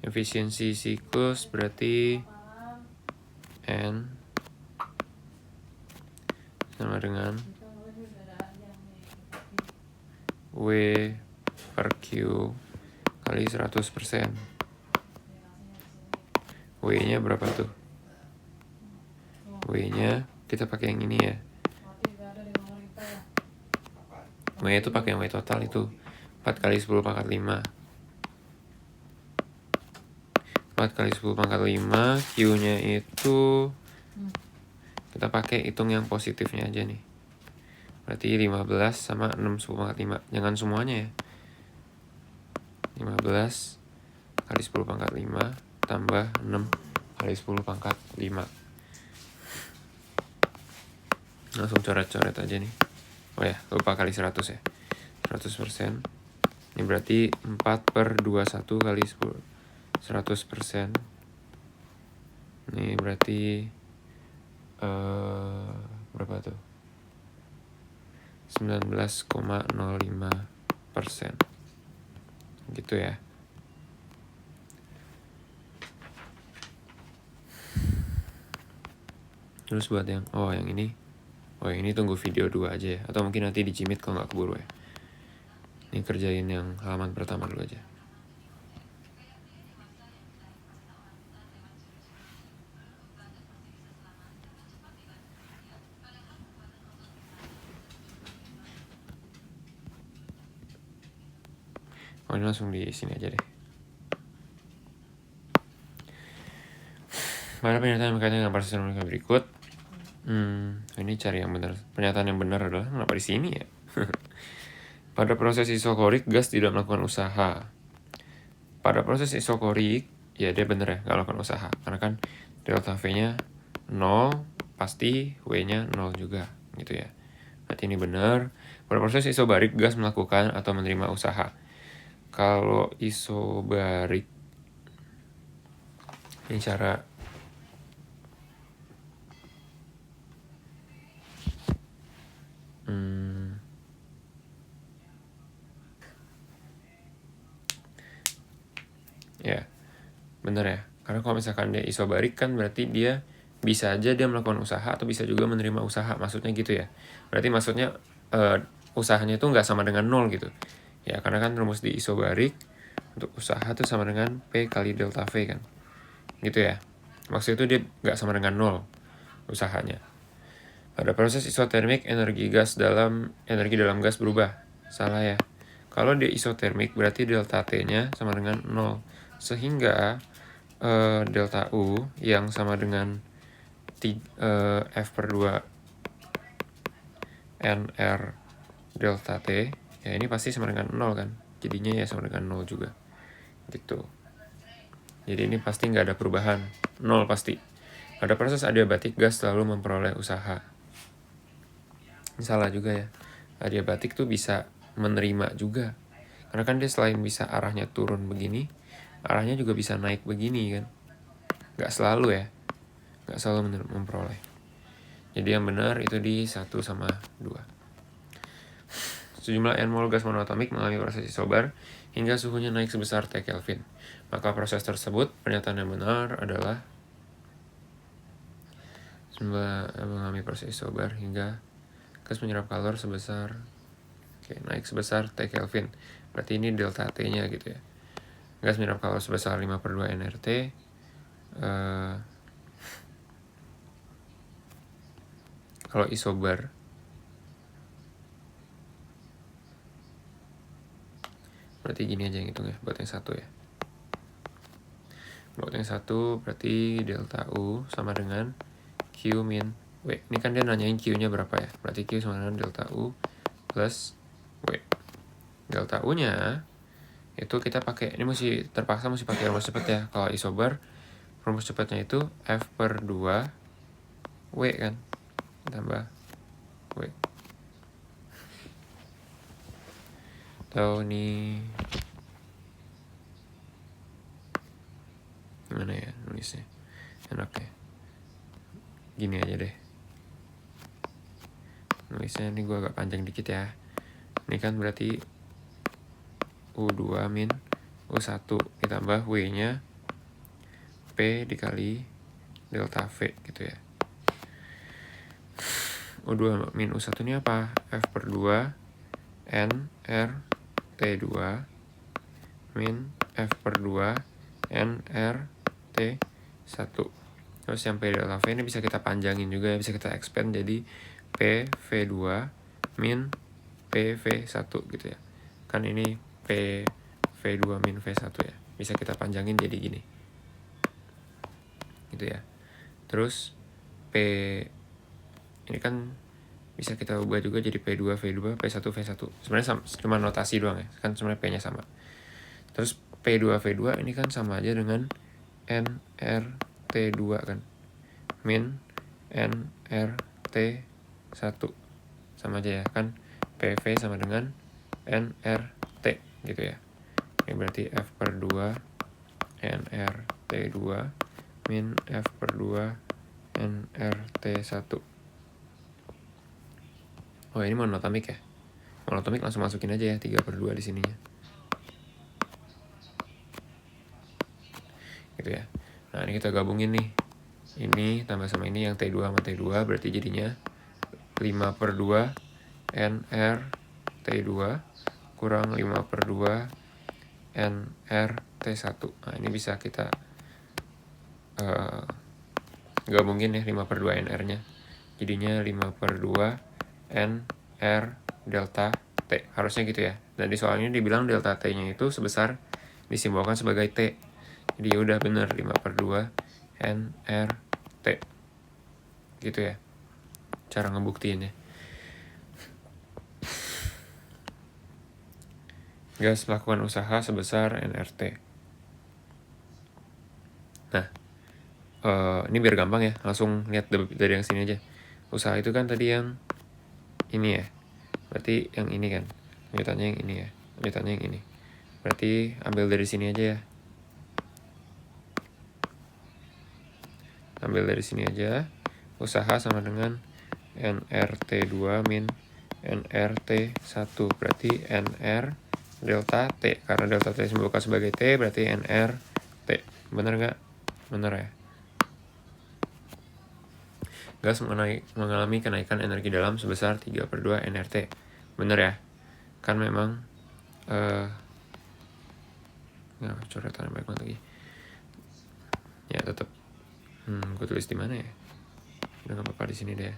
Efisiensi siklus berarti N sama dengan W per Q kali 100%. W-nya berapa tuh? W-nya kita pakai yang ini ya. W-nya itu pakai yang W total itu 4 kali 10 pangkat 5. 4 kali 10 pangkat 5, Q-nya itu kita pakai hitung yang positifnya aja nih. Berarti 15 sama 6 10 pangkat 5. Jangan semuanya ya. 15 kali 10 pangkat 5 tambah 6 kali 10 pangkat 5. Langsung coret-coret aja nih. Oh ya, lupa kali 100 ya. 100%. Ini berarti 4 per 21 kali 10. 100%. Ini berarti berapa tuh? 19,05%. Gitu ya. Terus buat yang ini. Yang ini tunggu video 2 aja ya. Atau mungkin nanti di Jimit kalau nggak keburu ya. Ini kerjain yang halaman pertama dulu aja. Ini langsung di sini aja deh. Pada pernyataan yang berkaitan dengan proses dinamika berikut. Ini cari yang benar. Pernyataan yang benar adalah kenapa di sini ya? Pada proses isokorik, gas tidak melakukan usaha. Pada proses isokorik, ya dia benar ya, nggak melakukan usaha. Karena kan delta V-nya 0, pasti W-nya 0 juga, gitu ya. Berarti ini benar. Pada proses isobarik, gas melakukan atau menerima usaha. Kalau isobarik, ini cara ya bener ya, karena kalau misalkan dia isobarik kan berarti dia bisa aja dia melakukan usaha atau bisa juga menerima usaha, maksudnya gitu ya. Berarti maksudnya usahanya itu nggak sama dengan 0 gitu. Ya, karena kan rumus di isobarik untuk usaha itu sama dengan P kali delta V kan. Gitu ya. Maksudnya itu dia nggak sama dengan 0 usahanya. Pada proses isotermik, energi dalam gas berubah. Salah ya. Kalau dia isotermik berarti delta T-nya sama dengan 0. Sehingga delta U yang sama dengan F per 2 NR delta T, ya ini pasti sama dengan 0 kan. Jadinya ya sama dengan 0 juga. Gitu. Jadi ini pasti nggak ada perubahan. 0 pasti. Pada proses adiabatik, gas selalu memperoleh usaha. Ini salah juga ya. Adiabatik tuh bisa menerima juga. Karena kan dia selain bisa arahnya turun begini, arahnya juga bisa naik begini kan. Nggak selalu ya. Nggak selalu memperoleh. Jadi yang benar itu di 1 sama 2. Sejumlah N mol gas monoatomik mengalami proses isobar hingga suhunya naik sebesar T Kelvin. Maka proses tersebut, pernyataan yang benar adalah mengalami proses isobar hingga gas menyerap kalor sebesar naik sebesar T Kelvin. Berarti ini delta T-nya gitu ya. Gas menyerap kalor sebesar 5/2 nRT. Kalau isobar berarti gini aja yang hitung ya, buat yang satu ya. Buat yang satu berarti delta U sama dengan Q min W. Ini kan dia nanyain Q-nya berapa ya. Berarti Q sama dengan delta U plus W. Delta U-nya itu kita pakai, ini terpaksa mesti pakai rumus cepat ya. Kalau isobar, rumus cepatnya itu F per 2 W kan. Tambah W. Atau nih gimana ya nulisnya, enak ya, gini aja deh nulisnya. Ini gue agak panjang dikit ya. Ini kan berarti U2 min U1 ditambah W nya P dikali delta V gitu ya. U2 min U1 ini apa? F per 2 N R T2 min F per 2 N R T1. Terus yang P delta V ini bisa kita panjangin juga ya, bisa kita expand jadi P V2 min P V1 gitu ya. Kan ini P V2 min V1 ya. Bisa kita panjangin jadi gini. Gitu ya. Terus P ini kan bisa kita ubah juga jadi P2 V2 P1 V1. Sebenarnya cuma notasi doang ya. Kan sebenarnya P-nya sama. Terus P2 V2 ini kan sama aja dengan NRT2 kan. Min NRT1. Sama aja ya kan. PV sama dengan NRT gitu ya. Ini berarti F per 2 NRT2 min F per 2 NRT1. Oh ini monoatomik ya. Monoatomik langsung masukin aja ya 3/2 di sininya. Gitu ya. Nah ini kita gabungin nih. Ini tambah sama ini yang T2 sama T2 berarti jadinya 5/2 NRT2 kurang 5/2 NRT1. Nah ini bisa kita gabungin ya 5/2 NR-nya. Jadinya 5/2 NR delta T. Harusnya gitu ya. Dan di soal ini dibilang delta T-nya itu sebesar disimbolkan sebagai T. Jadi udah bener 5/2 NRT. Gitu ya. Cara ngebuktiinnya. Gas melakukan usaha sebesar NRT. Nah, ini biar gampang ya. Langsung lihat dari yang sini aja. Usaha itu kan tadi yang ini ya. Berarti yang ini kan. Lanjutannya yang ini ya. Lanjutannya yang ini. Berarti ambil dari sini aja ya. Ambil dari sini aja. Usaha sama dengan NRT2 min NRT1. Berarti NR delta T. Karena delta T disimbolkan sebagai T, berarti NRT. Bener nggak? Bener ya. gas mengalami kenaikan energi dalam sebesar 3/2 nRT. Bener ya? Kan memang coretan baik banget lagi. Ya tetap. Gue tulis di mana ya? Udah nggak apa-apa di sini deh.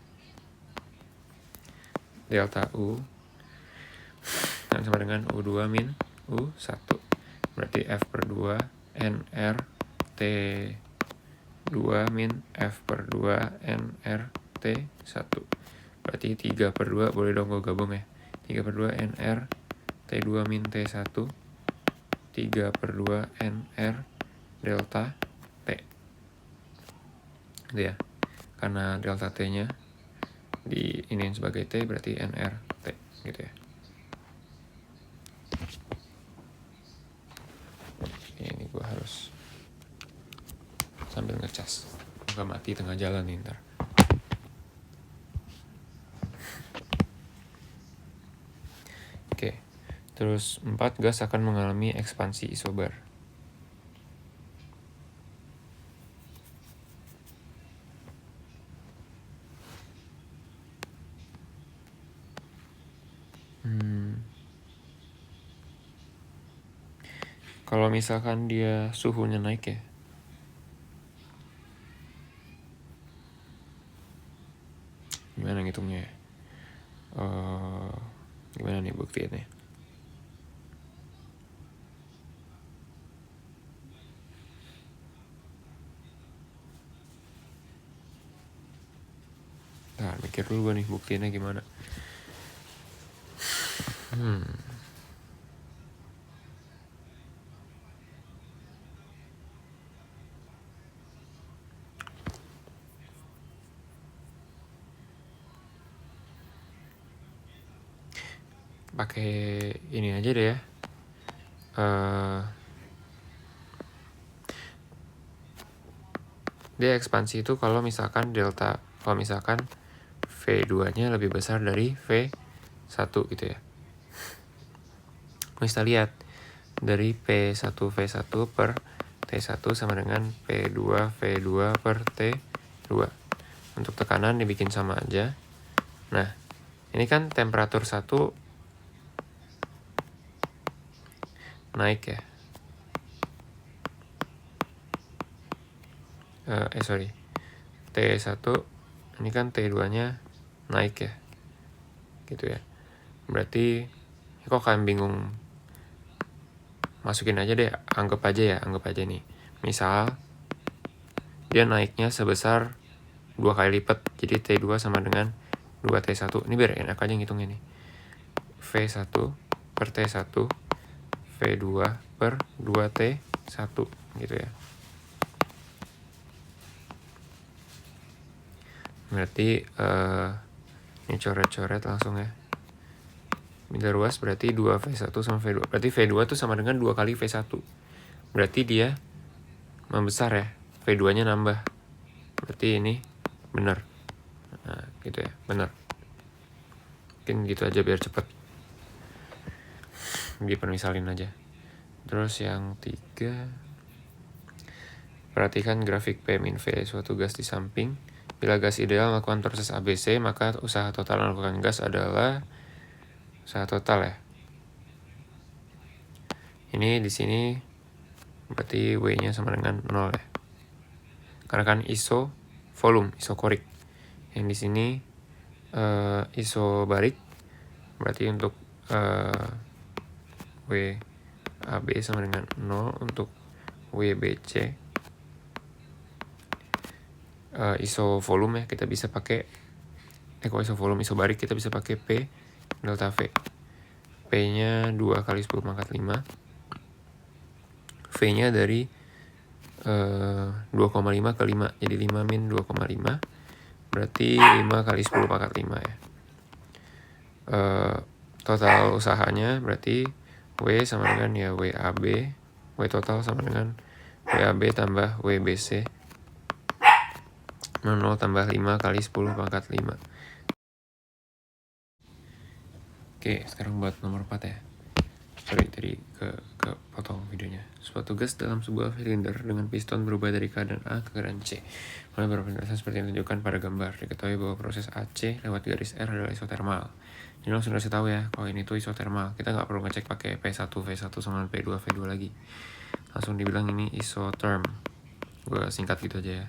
Delta U kan sama dengan U2 min U1. Berarti F/2 NR T2 min F/2 NR T1. Berarti 3/2, boleh dong gue gabung ya. 3/2 NR T2 min T1, 3/2 NR delta T. Gitu ya. Karena delta T-nya di iniin sebagai T, berarti NR T gitu ya. Ini gue harus sambil ngecas, nggak mati tengah jalan nih ntar. Oke, terus 4, gas akan mengalami ekspansi isobar. Kalau misalkan dia suhunya naik ya, gimana ngitungnya ya? Gimana nih buktiinnya? Nah, mikir dulu gue nih buktiinnya gimana. Pakai ini aja deh ya. Dia ekspansi itu kalau misalkan V2-nya lebih besar dari V1 gitu ya. Kita lihat dari P1V1 per T1 sama dengan P2V2 per T2. Untuk tekanan dibikin sama aja. Nah, ini kan temperatur 1 naik ya. T1 ini kan T2-nya naik ya. Gitu ya. Berarti kok kalian bingung? Masukin aja deh, anggap aja nih. Misal dia naiknya sebesar 2 kali lipat, jadi T2 sama dengan 2T1. Ini biar enak aja ngitungnya nih. V1 per T1, V2 per 2T1 gitu ya. Berarti ini coret-coret langsung ya. Bila ruas berarti 2V1 sama V2. Berarti V2 tuh sama dengan 2 kali V1. Berarti dia membesar ya. V2-nya nambah. Berarti ini benar. Nah, gitu ya. Benar. Mungkin gitu aja biar cepet. Dipermisalin aja. Terus yang 3. Perhatikan grafik P min V suatu gas di samping. Bila gas ideal melakukan proses ABC, maka usaha total melakukan gas adalah usaha total ya. Ini di sini berarti W-nya sama dengan 0 ya. Karena kan isokorik. Yang di sini isobarik. Berarti untuk WAB sama dengan 0, untuk WBC isovolume ya, kita bisa pakai isovolume isobarik kita bisa pakai P delta V. P-nya 2 kali 10 pangkat 5. V-nya dari 2,5 ke 5. Jadi 5 min 2,5. Berarti 5 kali 10 pangkat 5 ya. Total usahanya berarti W sama dengan ya WAB. W total sama dengan WAB tambah WBC. 0 tambah 5 kali 10 pangkat 5. Oke, sekarang buat nomor 4 ya. tadi ke potong videonya. Suatu gas dalam sebuah silinder dengan piston berubah dari keadaan A ke keadaan C. Mulai beberapa penjelasan seperti yang ditunjukkan pada gambar. Diketahui bahwa proses AC lewat garis R adalah isotermal. Jadi langsung kasih tahu ya, kalau ini tuh isotermal. Kita nggak perlu ngecek pakai P1, V1 sama P2, V2 lagi. Langsung dibilang ini isotherm. Gue singkat gitu aja ya.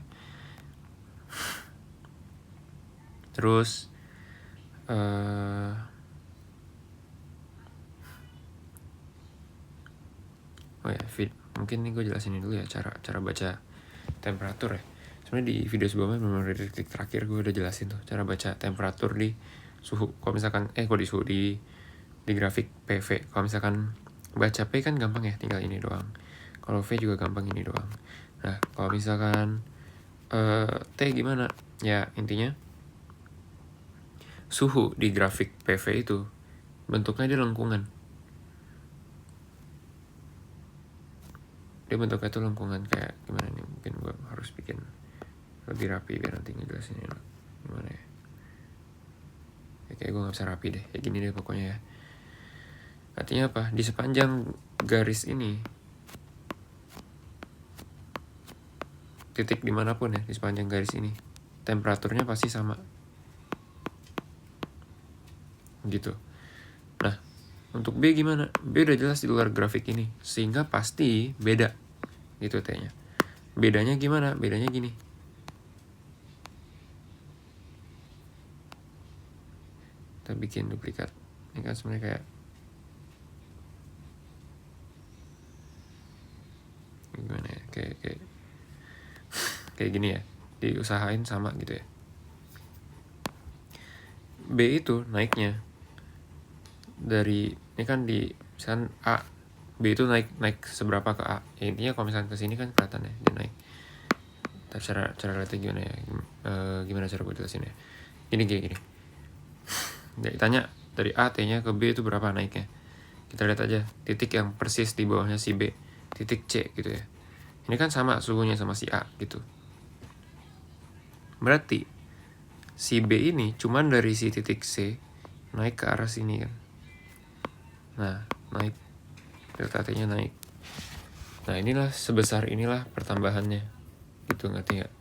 Terus oh ya, mungkin nih gue jelasin dulu ya cara baca temperatur ya. Sebenarnya di video sebelumnya memang dari detik terakhir gue udah jelasin tuh cara baca temperatur di suhu. Kalau misalkan kok di suhu di grafik PV. Kalau misalkan baca P kan gampang ya, tinggal ini doang. Kalau V juga gampang ini doang. Nah, kalau misalkan T gimana? Ya, intinya suhu di grafik PV itu bentuknya dia lengkungan. Dia bentuknya tuh lengkungan kayak gimana nih, mungkin gue harus bikin lebih rapi biar nanti ngejelasinnya gimana ya. Kayak gue gak bisa rapi deh, kayak gini deh pokoknya ya. Artinya apa? Di sepanjang garis ini, titik dimanapun ya di sepanjang garis ini, temperaturnya pasti sama gitu. Nah, untuk B gimana? B udah jelas di luar grafik ini, sehingga pasti beda gitu T-nya. Bedanya gimana? Bedanya gini. Kita bikin duplikat. Ini kan sebenarnya kayak gimana ya? Kayak gini ya. Diusahain sama gitu ya. B itu naiknya dari ini kan di misalkan A, B itu naik seberapa ke A ya, intinya kalau misalkan ke sini kan kelihatan ya dia naik. Cara lihatnya gimana ya, gimana cara gue jelasin ya, gini ditanya dari A T nya ke B itu berapa naiknya, kita lihat aja titik yang persis di bawahnya si B, titik C gitu ya. Ini kan sama suhunya sama si A gitu, berarti si B ini cuman dari si titik C naik ke arah sini kan. Nah, naik, delta T-nya naik. Nah, sebesar inilah pertambahannya. Gitu, ngerti nggak?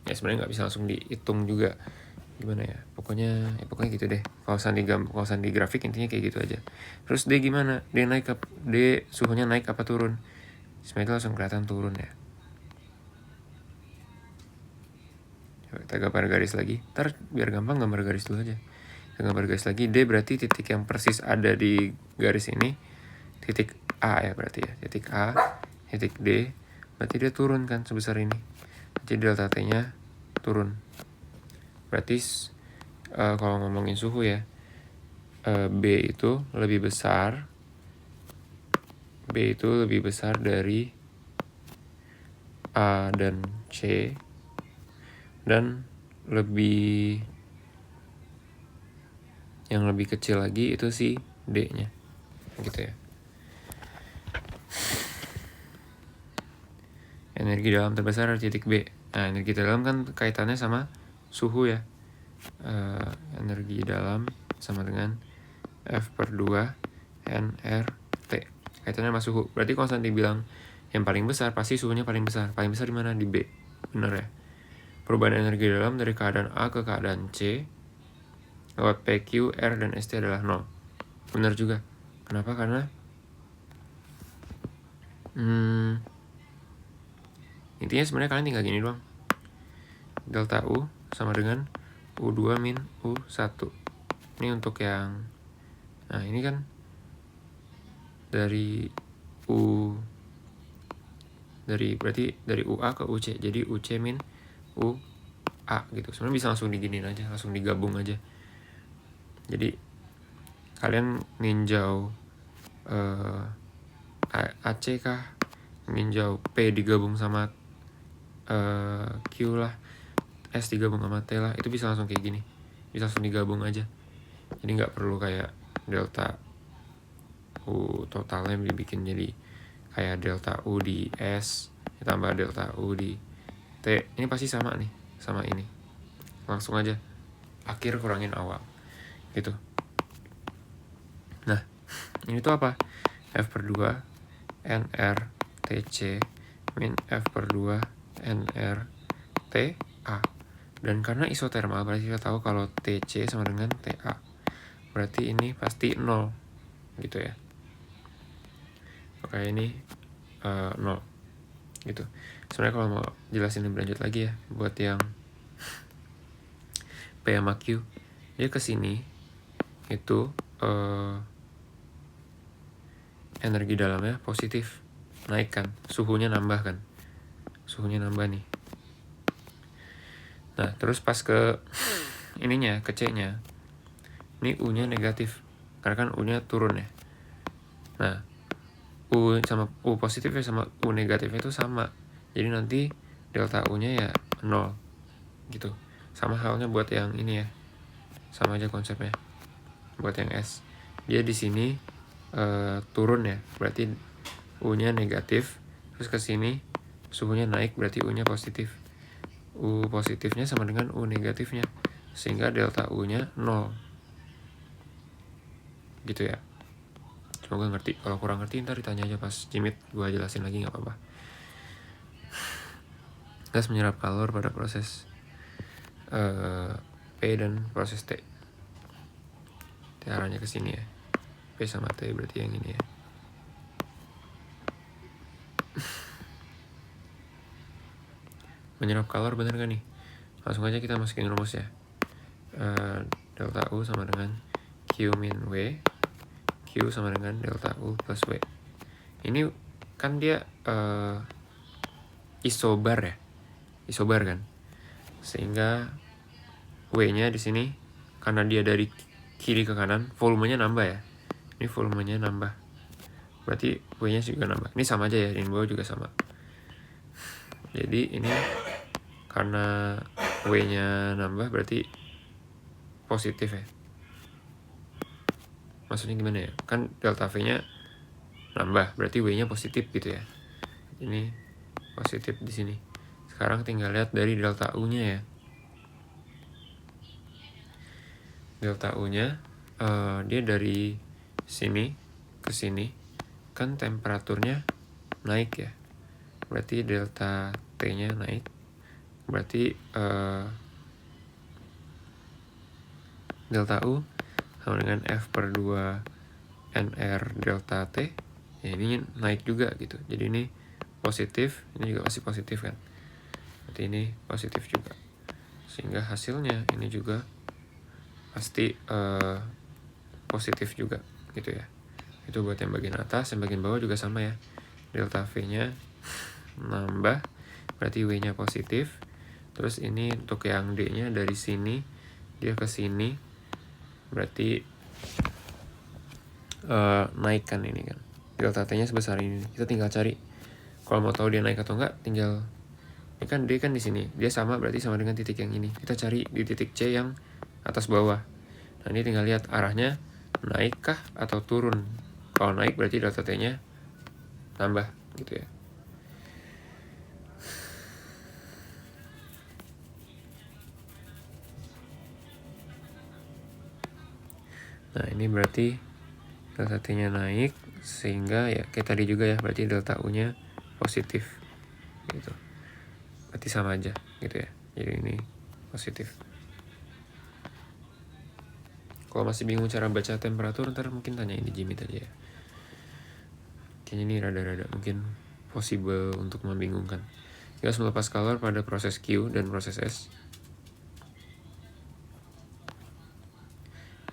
Ya sebenarnya nggak bisa langsung dihitung juga. Gimana ya? Pokoknya gitu deh. Kalau di grafik intinya kayak gitu aja. Terus D gimana? D suhunya naik apa turun? Sebenarnya itu langsung kelihatan turun ya. Coba kita gambar garis lagi. Ntar biar gampang gambar garis dulu aja. Gambar garis lagi, D berarti titik yang persis ada di garis ini, titik A ya berarti ya, titik A, titik D, berarti dia turun kan sebesar ini, jadi delta T-nya turun. Berarti kalau ngomongin suhu ya, B itu lebih besar dari A dan C, dan yang lebih kecil lagi itu si D-nya gitu ya. Energi dalam terbesar titik B. Nah, energi dalam kan kaitannya sama suhu ya. Energi dalam sama dengan F/2 nRT. Kaitannya sama suhu. Berarti kalau nanti bilang yang paling besar, pasti suhunya paling besar. Paling besar di mana? Di B. Bener ya? Perubahan energi dalam dari keadaan A ke keadaan C lewat PQ, R, dan ST adalah 0. Benar juga. Kenapa? Karena intinya sebenarnya kalian tinggal gini doang. Delta U sama dengan U2 min U1. Ini untuk yang, nah ini kan berarti dari UA ke UC. Jadi UC min UA gitu. Sebenarnya bisa langsung diginiin aja, langsung digabung aja. Jadi kalian ninjau AC kah, ninjau P digabung sama Q lah, S digabung sama T lah, itu bisa langsung kayak gini, bisa langsung digabung aja. Jadi nggak perlu kayak delta U totalnya dibikin jadi kayak delta U di S ditambah delta U di T. Ini pasti sama nih, sama ini. Langsung aja akhir kurangin awal gitu. Nah, ini tuh apa? F per 2 NR TC min F per 2 NR TA. Dan karena isotermal berarti kita tahu kalau TC sama dengan TA. Berarti ini pasti 0 gitu ya. Oke, ini 0 gitu. Sebenarnya kalau mau jelasin lebih lanjut lagi ya, buat yang P sama Q, dia kesini itu energi dalamnya positif, naik kan, suhunya nambah kan, suhunya nambah nih. Nah terus pas ke ininya, ke C nya, ini U nya negatif karena kan U nya turun ya. Nah U sama U positif ya sama U negatifnya itu sama, jadi nanti delta U nya ya 0 gitu. Sama halnya buat yang ini ya, sama aja konsepnya. Buat yang S, dia di sini turun ya, berarti U nya negatif, terus ke sini suhunya naik, berarti U nya positif. U positifnya sama dengan U negatifnya, sehingga delta U nya 0 gitu ya. Semoga ngerti. Kalau kurang ngerti ntar ditanya aja pas Jimit, gua jelasin lagi nggak apa-apa. Gas menyerap kalor pada proses P dan proses T. Arahnya ke sini ya. P sama T berarti yang ini ya. Menyerap kalor bener gak nih? Langsung aja kita masukin rumus ya. Delta U sama dengan Q min W, Q sama dengan delta U plus W. Ini kan dia isobar ya, isobar kan, sehingga W-nya di sini karena dia dari kiri ke kanan, volumenya nambah ya. Ini volumenya nambah, berarti W-nya juga nambah. Ini sama aja ya, di bawah juga sama. Jadi ini karena W-nya nambah berarti positif ya. Maksudnya gimana ya? Kan delta V-nya nambah, berarti W-nya positif gitu ya. Ini positif di sini. Sekarang tinggal lihat dari delta U-nya ya. Delta U-nya dia dari sini ke sini kan temperaturnya naik ya. Berarti delta T-nya naik. Berarti delta U sama dengan F per 2 NR delta T. Ya ini naik juga gitu. Jadi ini positif, ini juga pasti positif kan. Berarti ini positif juga. Sehingga hasilnya ini juga pasti positif juga gitu ya. Itu buat yang bagian atas, yang bagian bawah juga sama ya. Delta V-nya nambah, berarti W-nya positif. Terus ini untuk yang D-nya dari sini dia ke sini, berarti naik kan ini kan. Delta T-nya sebesar ini. Kita tinggal cari. Kalau mau tahu dia naik atau enggak, tinggal ini kan D kan di sini. Dia sama berarti sama dengan titik yang ini. Kita cari di titik C yang atas bawah. Nah, ini tinggal lihat arahnya naik kah atau turun. Kalau naik berarti delta T-nya nambah gitu ya. Nah, ini berarti delta T-nya naik, sehingga ya kayak tadi juga ya, berarti delta U-nya positif gitu. Berarti sama aja gitu ya. Jadi ini positif. Kalau masih bingung cara baca temperatur, ntar mungkin tanyain di Jimit aja ya. Kayaknya ini rada-rada mungkin possible untuk membingungkan. Gas melepas kalor pada proses Q dan proses S.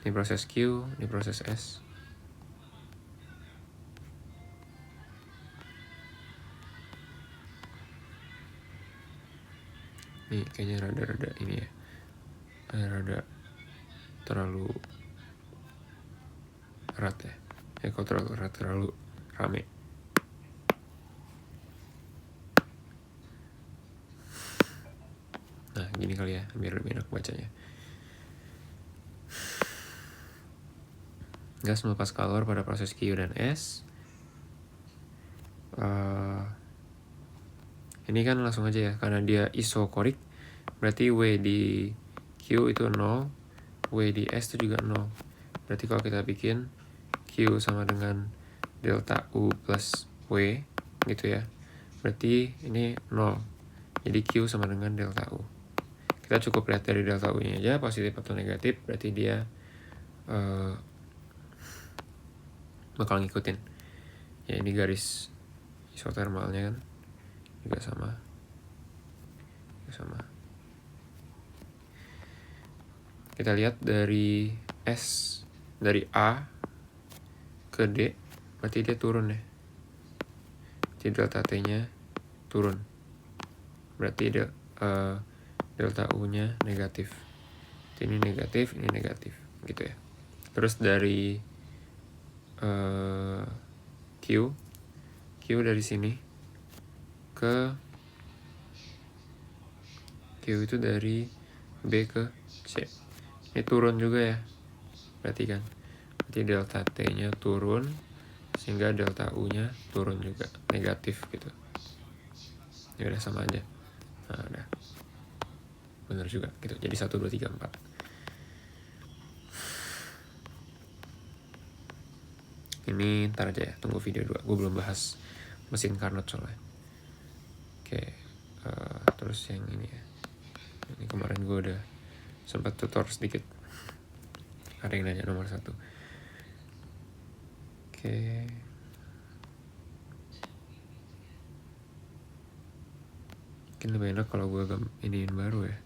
Ini proses Q, ini proses S. Ini kayaknya rada-rada ini ya. Rada terlalu erat ya. Ya kalau terlalu erat, terlalu rame. Nah gini kali ya, biar lebih enak bacanya. Gas melepas kalor pada proses Q dan S. Ini kan langsung aja ya, karena dia isokorik, berarti W di Q itu 0, W di S itu juga 0. Berarti kalau kita bikin Q sama dengan delta U plus W gitu ya. Berarti ini 0. Jadi Q sama dengan delta U. Kita cukup lihat dari delta U-nya aja, positif atau negatif, berarti dia bakal ngikutin. Ya ini garis isotermalnya kan juga sama. Kita lihat dari dari A ke D, berarti dia turun ya. Jadi delta T-nya turun. Berarti delta U-nya negatif. Ini negatif, ini negatif, gitu ya. Terus dari Q dari sini ke Q itu dari B ke C. Ini turun juga ya. Berarti delta T-nya turun, sehingga delta U-nya turun juga, negatif gitu. Ya udah sama aja. Nah, udah. Bener juga gitu. Jadi 1, 2, 3, 4. Ini ntar aja ya, tunggu video 2. Gue belum bahas mesin Carnot soalnya. Oke, terus yang ini ya. Ini kemarin gue udah sempat tutor sedikit. Ada yang nanya nomor 1. Oke. Mungkin lebih enak kalau gue iniin baru ya.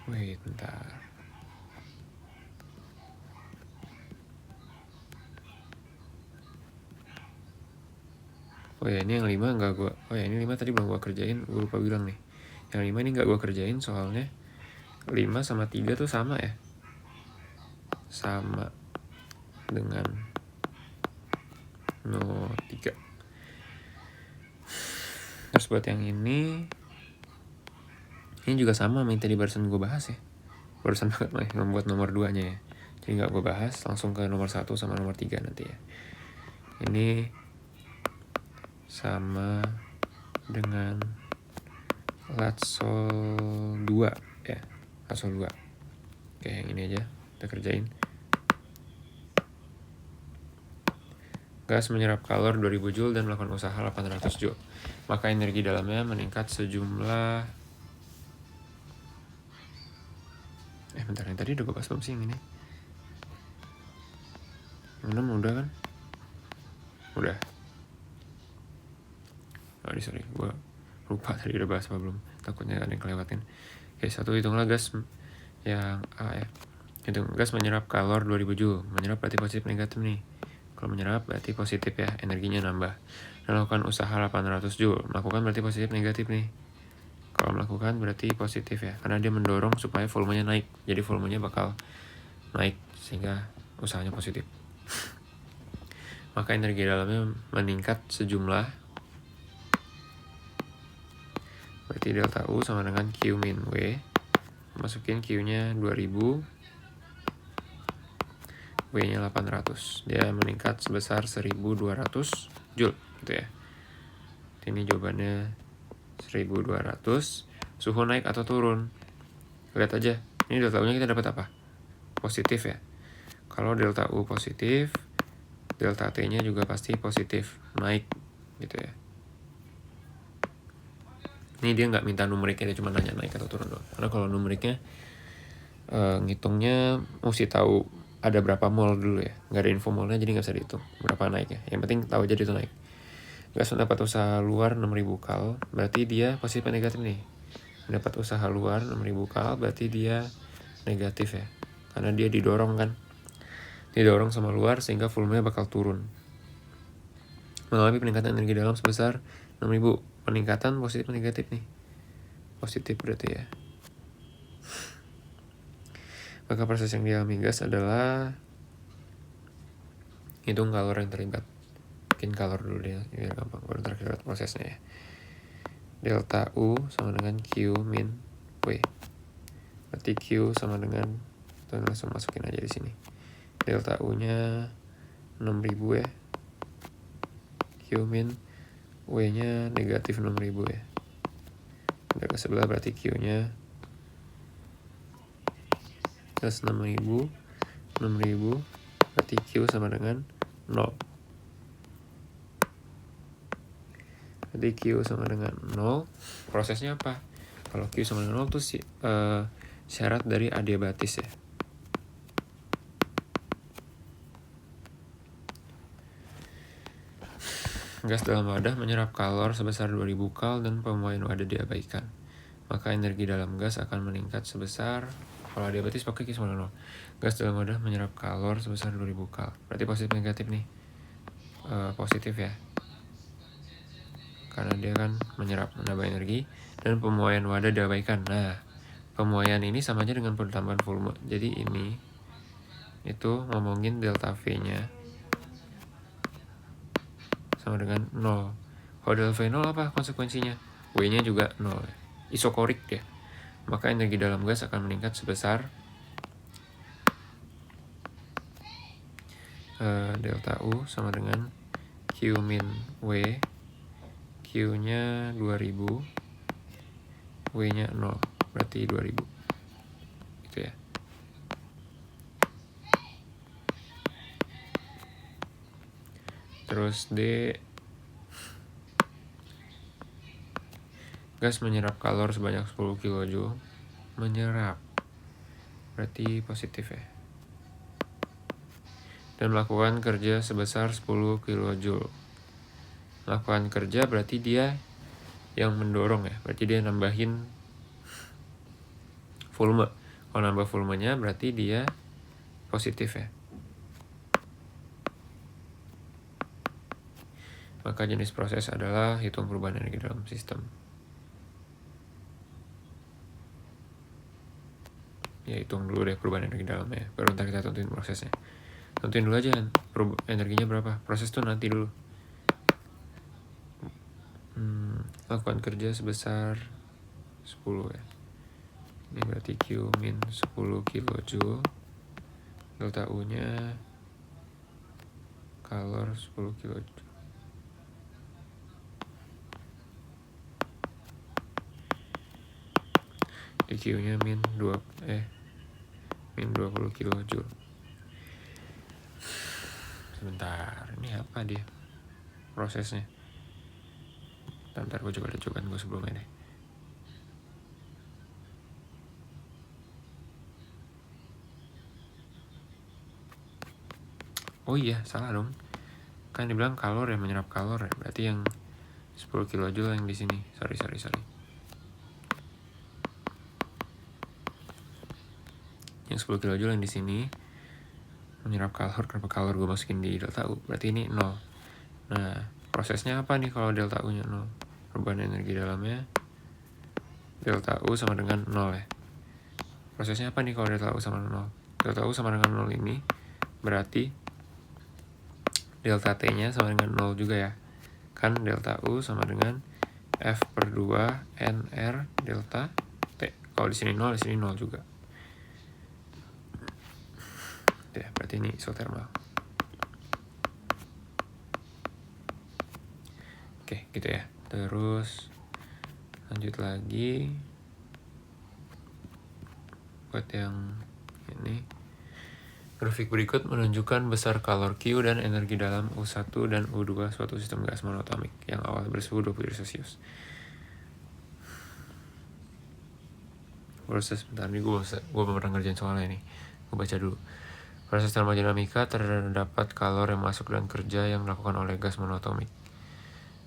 Wait, bentar. Oh ya, ini yang 5 nggak gue. Oh ya, ini 5 tadi belum gue kerjain. Gue lupa bilang nih. Yang 5 ini nggak gue kerjain soalnya 5 sama 3 tuh sama ya. Sama dengan 3. Terus buat yang ini juga sama yang tadi barusan gue bahas ya. Barusan banget membuat nomor 2 nya ya. Jadi nggak gue bahas, langsung ke nomor 1 sama nomor 3 nanti ya. Ini sama dengan lat sol 2 ya. Lat sol 2. Oke, yang ini aja kita kerjain. Gas menyerap kalor 2000 Joule dan melakukan usaha 800 Joule. Maka energi dalamnya meningkat sejumlah... bentar, yang tadi udah gue bahas belum sih yang ini? Yang 6 udah kan? Udah. Sorry, gue lupa tadi udah bahas apa belum. Takutnya ada yang kelewatin. Oke, 1 hitunglah gas yang A ya. Hitung gas menyerap kalor 2000 Joule. Menyerap berarti positif negatif nih. Kalau menyerap berarti positif ya, energinya nambah. Melakukan usaha 800 Joule. Melakukan berarti positif negatif nih. Kalau melakukan berarti positif ya, karena dia mendorong supaya volumenya naik. Jadi volumenya bakal naik sehingga usahanya positif. Maka energi dalamnya meningkat sejumlah, berarti delta U sama dengan Q min W. Masukin Q-nya 2000, W-nya 800. Dia meningkat sebesar 1200 Joule gitu ya. Ini jawabannya 1200. Suhu naik atau turun? Lihat aja. Ini delta U-nya kita dapat apa? Positif ya. Kalau delta U positif, delta T-nya juga pasti positif, naik gitu ya. Ini dia nggak minta numeriknya, dia cuma nanya naik atau turun doang. Karena kalau numeriknya ngitungnya mesti tahu ada berapa mol dulu ya. Nggak ada info molnya, jadi nggak bisa dihitung berapa naiknya. Yang penting tahu aja itu naik. Gas mendapat usaha luar 6000 kal, berarti dia positif atau negatif nih. Mendapat usaha luar 6000 kal, berarti dia negatif ya. Karena dia didorong kan. Didorong sama luar sehingga volumenya bakal turun. Mengalami peningkatan energi dalam sebesar 6000. Peningkatan positif atau negatif nih? Positif berarti ya. Maka proses yang dialami gas adalah hitung kalor yang terlibat. masukin kalor dulu deh biar gampang, baru ntar kita lihat prosesnya ya. Delta U sama dengan Q min W. Berarti Q sama dengan, kita langsung masukin aja di sini. Delta U-nya 6000 ya. Q min W-nya negatif 6000 ya. Udah ke sebelah berarti Q-nya plus 6000 berarti Q sama dengan 0. Jadi Q sama dengan 0. Prosesnya apa? Kalau Q sama dengan 0 tuh syarat dari adiabatis ya. Gas dalam wadah menyerap kalor sebesar 2000 kal dan pemuaian wadah diabaikan. Maka energi dalam gas akan meningkat sebesar, kalau adiabatis pakai Q sama dengan 0. Gas dalam wadah menyerap kalor sebesar 2000 kal. Berarti positif negatif nih. Positif ya. Karena dia kan menyerap, menambah energi, dan pemuaian wadah diabaikan. Nah, pemuaian ini sama aja dengan pertambahan volume. Jadi ini itu ngomongin delta V-nya sama dengan 0. Kalau delta V 0 apa konsekuensinya? W-nya juga 0. Isokorik ya. Maka energi dalam gas akan meningkat sebesar delta U sama dengan Q min W. Q-nya 2000, W-nya 0, berarti 2000. Gitu ya. Terus D, gas menyerap kalor sebanyak 10 kJ. Menyerap, berarti positif ya. Dan melakukan kerja sebesar 10 kJ. Melakukan kerja berarti dia yang mendorong ya, berarti dia nambahin volume. Kalau nambah volumenya berarti dia positif ya. Maka jenis proses adalah hitung perubahan energi dalam sistem. Ya hitung dulu deh perubahan energi dalamnya, baru ntar kita tentuin prosesnya. Tentuin dulu aja energinya berapa, proses tuh nanti dulu. Lakukan kerja sebesar 10 ya. Ini berarti Q min 10 kJ. Delta U nya kalor 10 kJ. Di Q nya min 20 kJ. Sebentar, ini apa dia prosesnya? Bentar gue coba jawaban gue sebelumnya deh. Oh iya, salah dong. Kan dibilang kalor ya, menyerap kalor ya. Berarti yang 10 kJ yang di sini. Sorry. Yang 10 kJ yang di sini menyerap kalor. Kenapa kalor gue masukin di delta U? Berarti ini 0. Nah, prosesnya apa nih kalau delta U nya 0? Perubahan energi dalamnya delta U sama dengan 0 ya. Prosesnya apa nih kalau delta U sama 0? Delta U sama dengan 0 ini berarti delta T nya sama dengan 0 juga ya. Kan delta U sama dengan F per 2 NR delta T. Kalau di sini 0, di sini 0 juga. Ya, berarti ini isotermal. Oke, gitu ya. Terus lanjut lagi buat yang ini. Grafik berikut menunjukkan besar kalor Q dan energi dalam U1 dan U2 suatu sistem gas monoatomik yang awal bersuhu 20 derajat Celcius. Proses, bentar nih gue pernah ngerjain soalnya ini. Gue baca dulu. Proses termodinamika terdapat kalor yang masuk dan kerja yang dilakukan oleh gas monoatomik.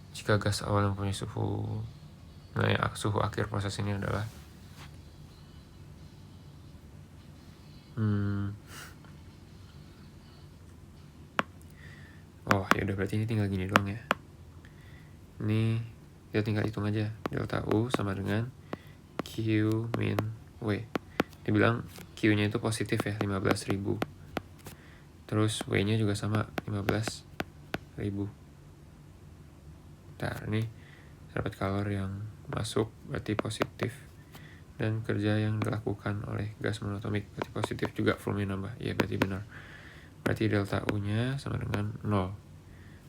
Jika gas awal mempunyai suhu akhir proses ini adalah oh ya udah, berarti ini tinggal gini doang ya. Ini kita tinggal hitung aja. Delta U sama dengan Q min W. Dibilang Q-nya itu positif ya, 15.000. Terus W-nya juga sama, 15.000. Bentar, ini dapat kalor yang masuk berarti positif, dan kerja yang dilakukan oleh gas monoatomik berarti positif juga, volumenya nambah. Iya, berarti benar. Berarti delta U-nya sama dengan 0.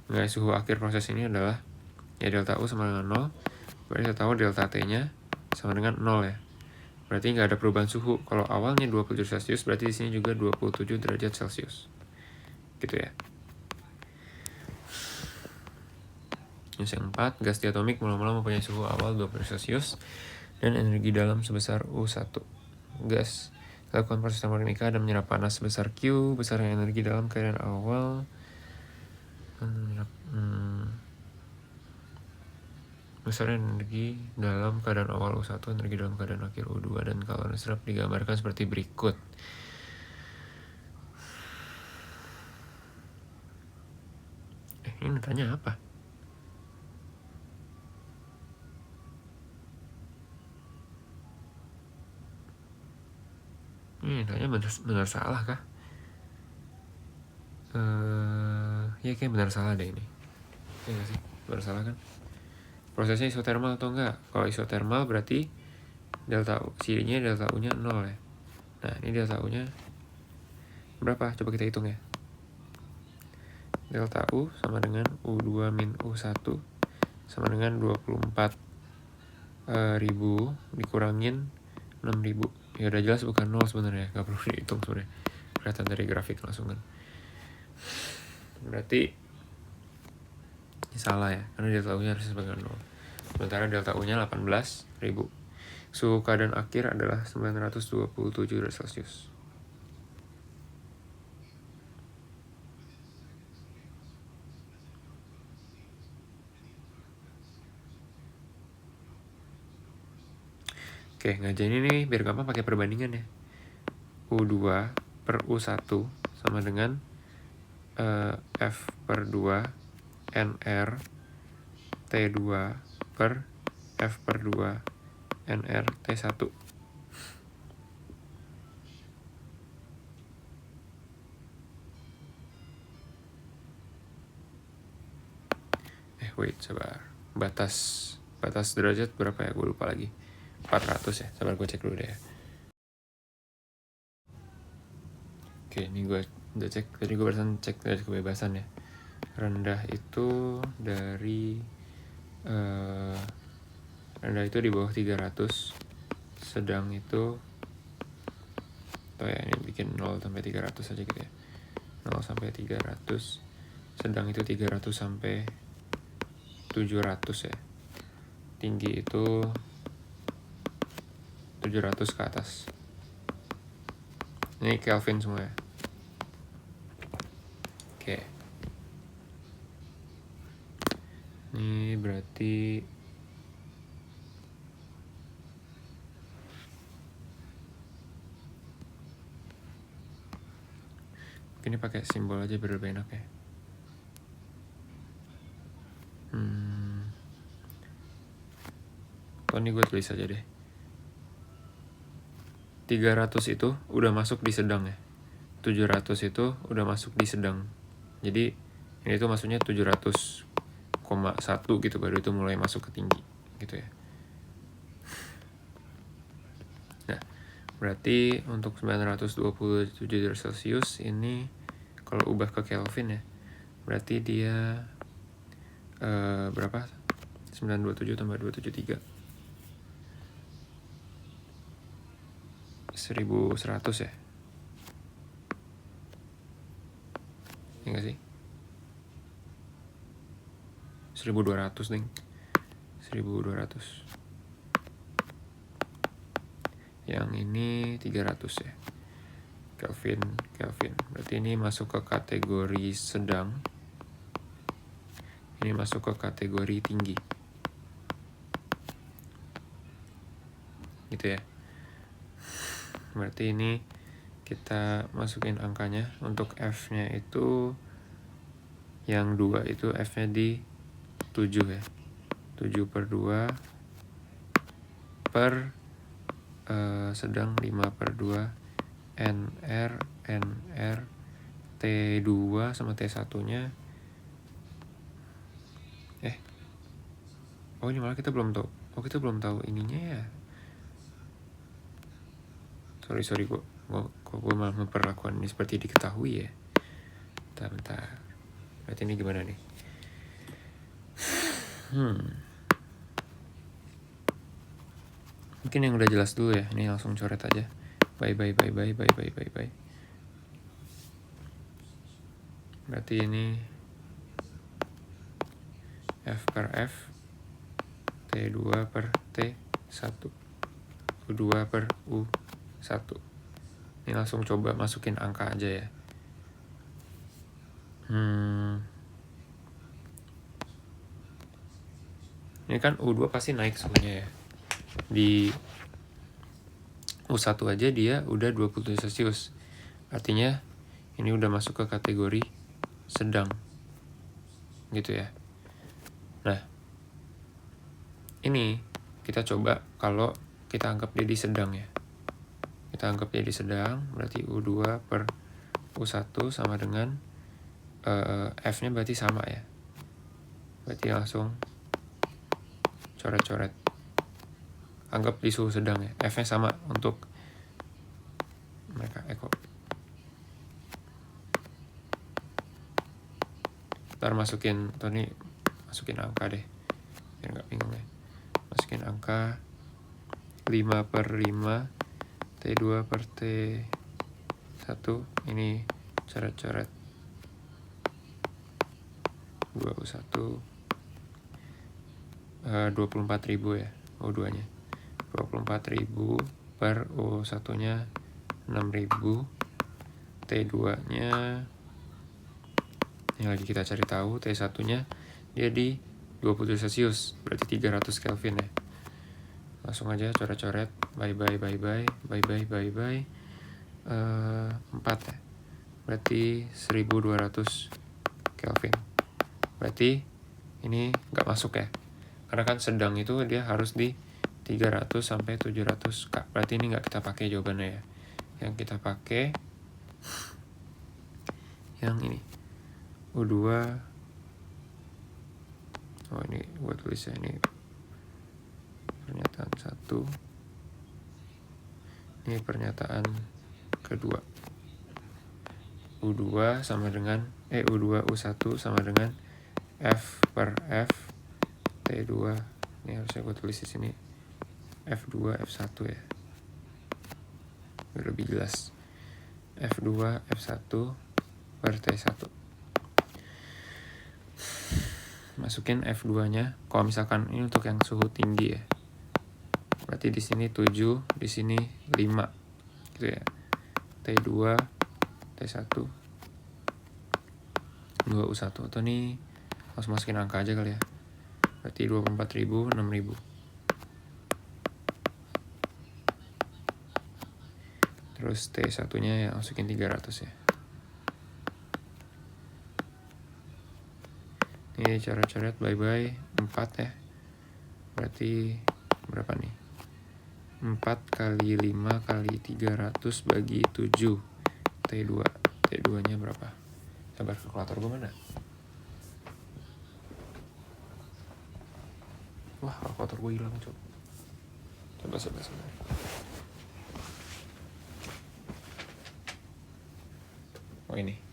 Nilai suhu akhir proses ini adalah ya delta U sama dengan 0. Berarti kita tahu delta T-nya sama dengan 0 ya. Berarti nggak ada perubahan suhu. Kalau awalnya 27 Celcius, berarti di sini juga 27 derajat Celcius. Gitu ya. Yang keempat, gas diatomik mula-mula mempunyai suhu awal 20 Celcius dan energi dalam sebesar U1. Gas lakukan proses termodinamika dan menyerap panas sebesar Q, besarnya energi dalam keadaan awal. Besarnya energi dalam keadaan awal U1, energi dalam keadaan akhir U2, dan kalor diserap digambarkan seperti berikut. Ini tanya apa? Ini tanya benar salah kah? Ya kayak benar salah deh ini. Ya nggak sih? Benar salah kan? Prosesnya isotermal atau enggak? Kalau isotermal berarti delta U, cirinya delta U-nya 0 ya. Nah, ini delta U-nya berapa? Coba kita hitung ya. Delta U sama dengan U2 min U1 sama dengan 24.000 dikurangin 6.000. Ya udah jelas bukan 0 sebenarnya, nggak perlu dihitung sebenarnya. Kelihatan dari grafik langsung kan. Berarti ini salah ya, karena delta U-nya harus sebagai 0. Sementara delta U-nya 18.000. Suhu keadaan akhir adalah 927 derajat Celcius. Oke, ngajarin ini biar gampang pakai perbandingan ya. U2 per U1 sama dengan F per 2 NR T2 per F per 2 NR T1. Wait, sabar. Batas derajat berapa ya? Gue lupa lagi. 400 ya. Sabar, gue cek dulu deh ya. Oke, ini gue udah cek. Tadi gue barusan cek derajat kebebasan ya. Rendah itu dari rendah itu di bawah 300. Sedang itu ya, ini bikin 0 sampai 300 aja gitu ya. 0 sampai 300. Sedang itu 300 sampai 700 ya. Tinggi itu 700 ke atas. Ini Kelvin semua ya. Oke. Ini berarti ini pakai simbol aja biar lebih enak ya. Ini gue tulis aja deh. 300 itu udah masuk di sedang ya. 700 itu udah masuk di sedang. Jadi ini tuh maksudnya 700,1 gitu, baru itu mulai masuk ke tinggi gitu ya. Nah, berarti untuk 927 derajat Celcius ini kalau ubah ke Kelvin ya, berarti dia berapa? 927 tambah 273 1100 ya. Ya nggak sih? 1200 nih. 1200. Yang ini 300 ya. Kelvin. Berarti ini masuk ke kategori sedang. Ini masuk ke kategori tinggi. Gitu ya. Berarti ini kita masukin angkanya. Untuk F-nya itu yang 2 itu F-nya di 7 ya. 7 per 2 per sedang 5 per 2 NR T2 sama T1 nya Oh, ini malah kita belum tahu. Oh, kita belum tahu ininya ya. Sorry kok gue malah memperlakukan ini seperti diketahui ya. Bentar. Berarti ini gimana nih? Mungkin yang udah jelas dulu ya. Ini langsung coret aja. Bye. Berarti ini F per F, T2 per T1, U2 per U1. Ini langsung coba masukin angka aja ya. Ini kan U2 pasti naik suhunya ya. Di U1 aja dia udah 27 Celcius. Artinya ini udah masuk ke kategori sedang. Gitu ya. Nah, ini kita coba kalau kita anggap dia di sedang ya. Kita anggap dia di sedang, berarti U2 per U1 sama dengan F-nya berarti sama ya. Berarti langsung coret-coret. Anggap di suhu sedang ya. F-nya sama untuk mereka. Ntar masukin angka deh. Biar gak bingung ya. Masukin angka 5 per 5 T2 per T1. Ini coret-coret 2U1 24.000 ya U2 nya 24.000 per U1 nya 6.000. T2 nya ini lagi kita cari tahu. T1 nya dia di 20 Celcius, berarti 300 Kelvin ya. Langsung aja coret-coret. Bye. 4 ya. Berarti 1200 Kelvin. Berarti ini nggak masuk ya. Karena kan sedang itu dia harus di 300 sampai 700 K. Berarti ini nggak kita pakai jawabannya ya. Yang kita pakai yang ini. U2. Oh, ini gue tulis ya, ini pernyataan 1. Ini pernyataan kedua. U2 sama dengan U2 U1 sama dengan F per F T2. Ini harusnya gue tulis di sini F2 F1 ya. Biar lebih jelas. F2 F1 per T1. Masukin F2-nya. Kalau misalkan ini untuk yang suhu tinggi ya. Berarti di sini 7, di sini 5. Gitu ya. T2, T1, 2U1. Atau nih langsung masukin angka aja kali ya. Berarti 24.000, 6.000. Terus T1-nya ya masukin 300 ya. Ini coret-coret bye 4 ya. Berarti berapa nih? 4 kali 5 kali 300 bagi 7 T2. T2-nya berapa? Sabar, kalkulator gue mana? Wah, kalkulator gue hilang, coba. Sabar. Oh, ini.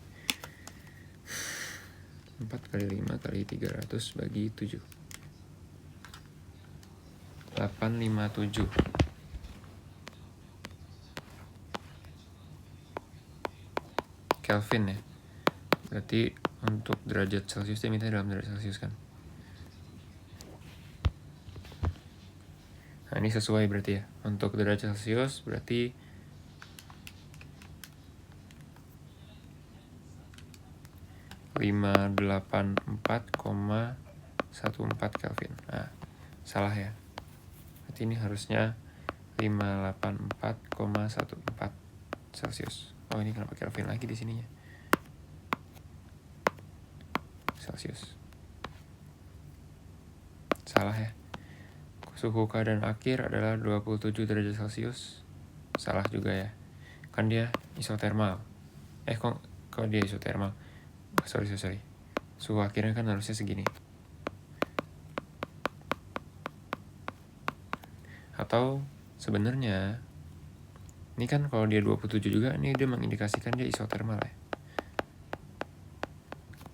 4 kali 5 kali 300 bagi 7. 857 Kelvin ya. Berarti untuk derajat Celcius dia minta dalam derajat Celcius kan. Nah, ini sesuai berarti ya. Untuk derajat Celcius berarti 584,14 Kelvin. Nah, salah ya. Berarti ini harusnya 584,14 Celcius. Oh, ini kenapa Kelvin lagi di sininya? Celcius. Salah ya. Suhu keadaan akhir adalah 27 derajat Celcius. Salah juga ya. Kan dia isotermal. Kok dia isotermal? Sorry. Suhu akhirnya kan harusnya segini. Atau sebenarnya ini kan kalau dia 27 juga, ini dia mengindikasikan dia isotermal ya.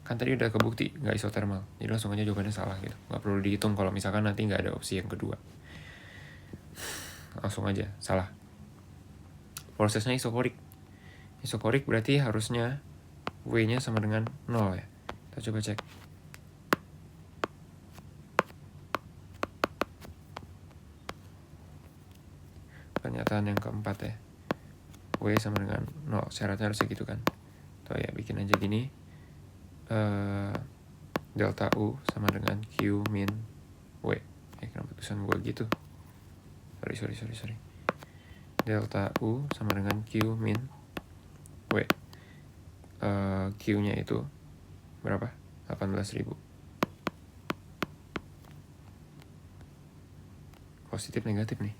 Kan tadi udah kebukti nggak isotermal, jadi langsung aja jawabannya salah gitu. Nggak perlu dihitung kalau misalkan nanti nggak ada opsi yang kedua. Langsung aja, salah. Prosesnya isokorik. Isokorik berarti harusnya W-nya sama dengan 0 ya. Kita coba cek. Pernyataan yang keempat ya. W sama dengan 0, syaratnya harusnya gitu kan. Tuh ya, bikin aja gini. Delta U sama dengan Q min W. Kenapa tulisan gue gitu? Sorry. Delta U sama dengan Q min W. Q-nya itu berapa? 18.000. Positif negatif nih.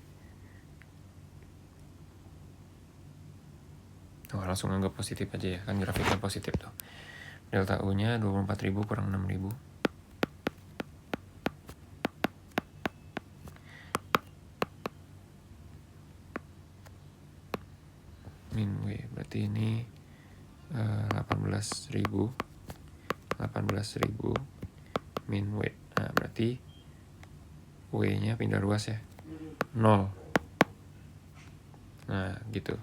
Langsung anggap positif aja ya, kan grafiknya positif tuh. Delta U-nya 24.000 kurang 6.000. Min W, berarti ini 18.000 min W. Nah, berarti W-nya pindah ruas ya, 0. Nah, gitu.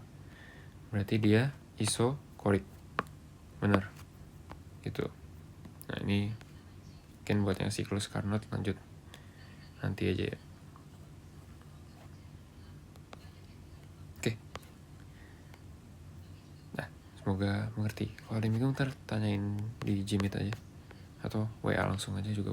Berarti dia isokorik. Bener. Gitu. Nah, ini mungkin buat yang siklus Carnot lanjut nanti aja ya. Oke. Nah, semoga mengerti. Kalau ada yang bingung ntar tanyain di Gmeet aja. Atau WA langsung aja juga.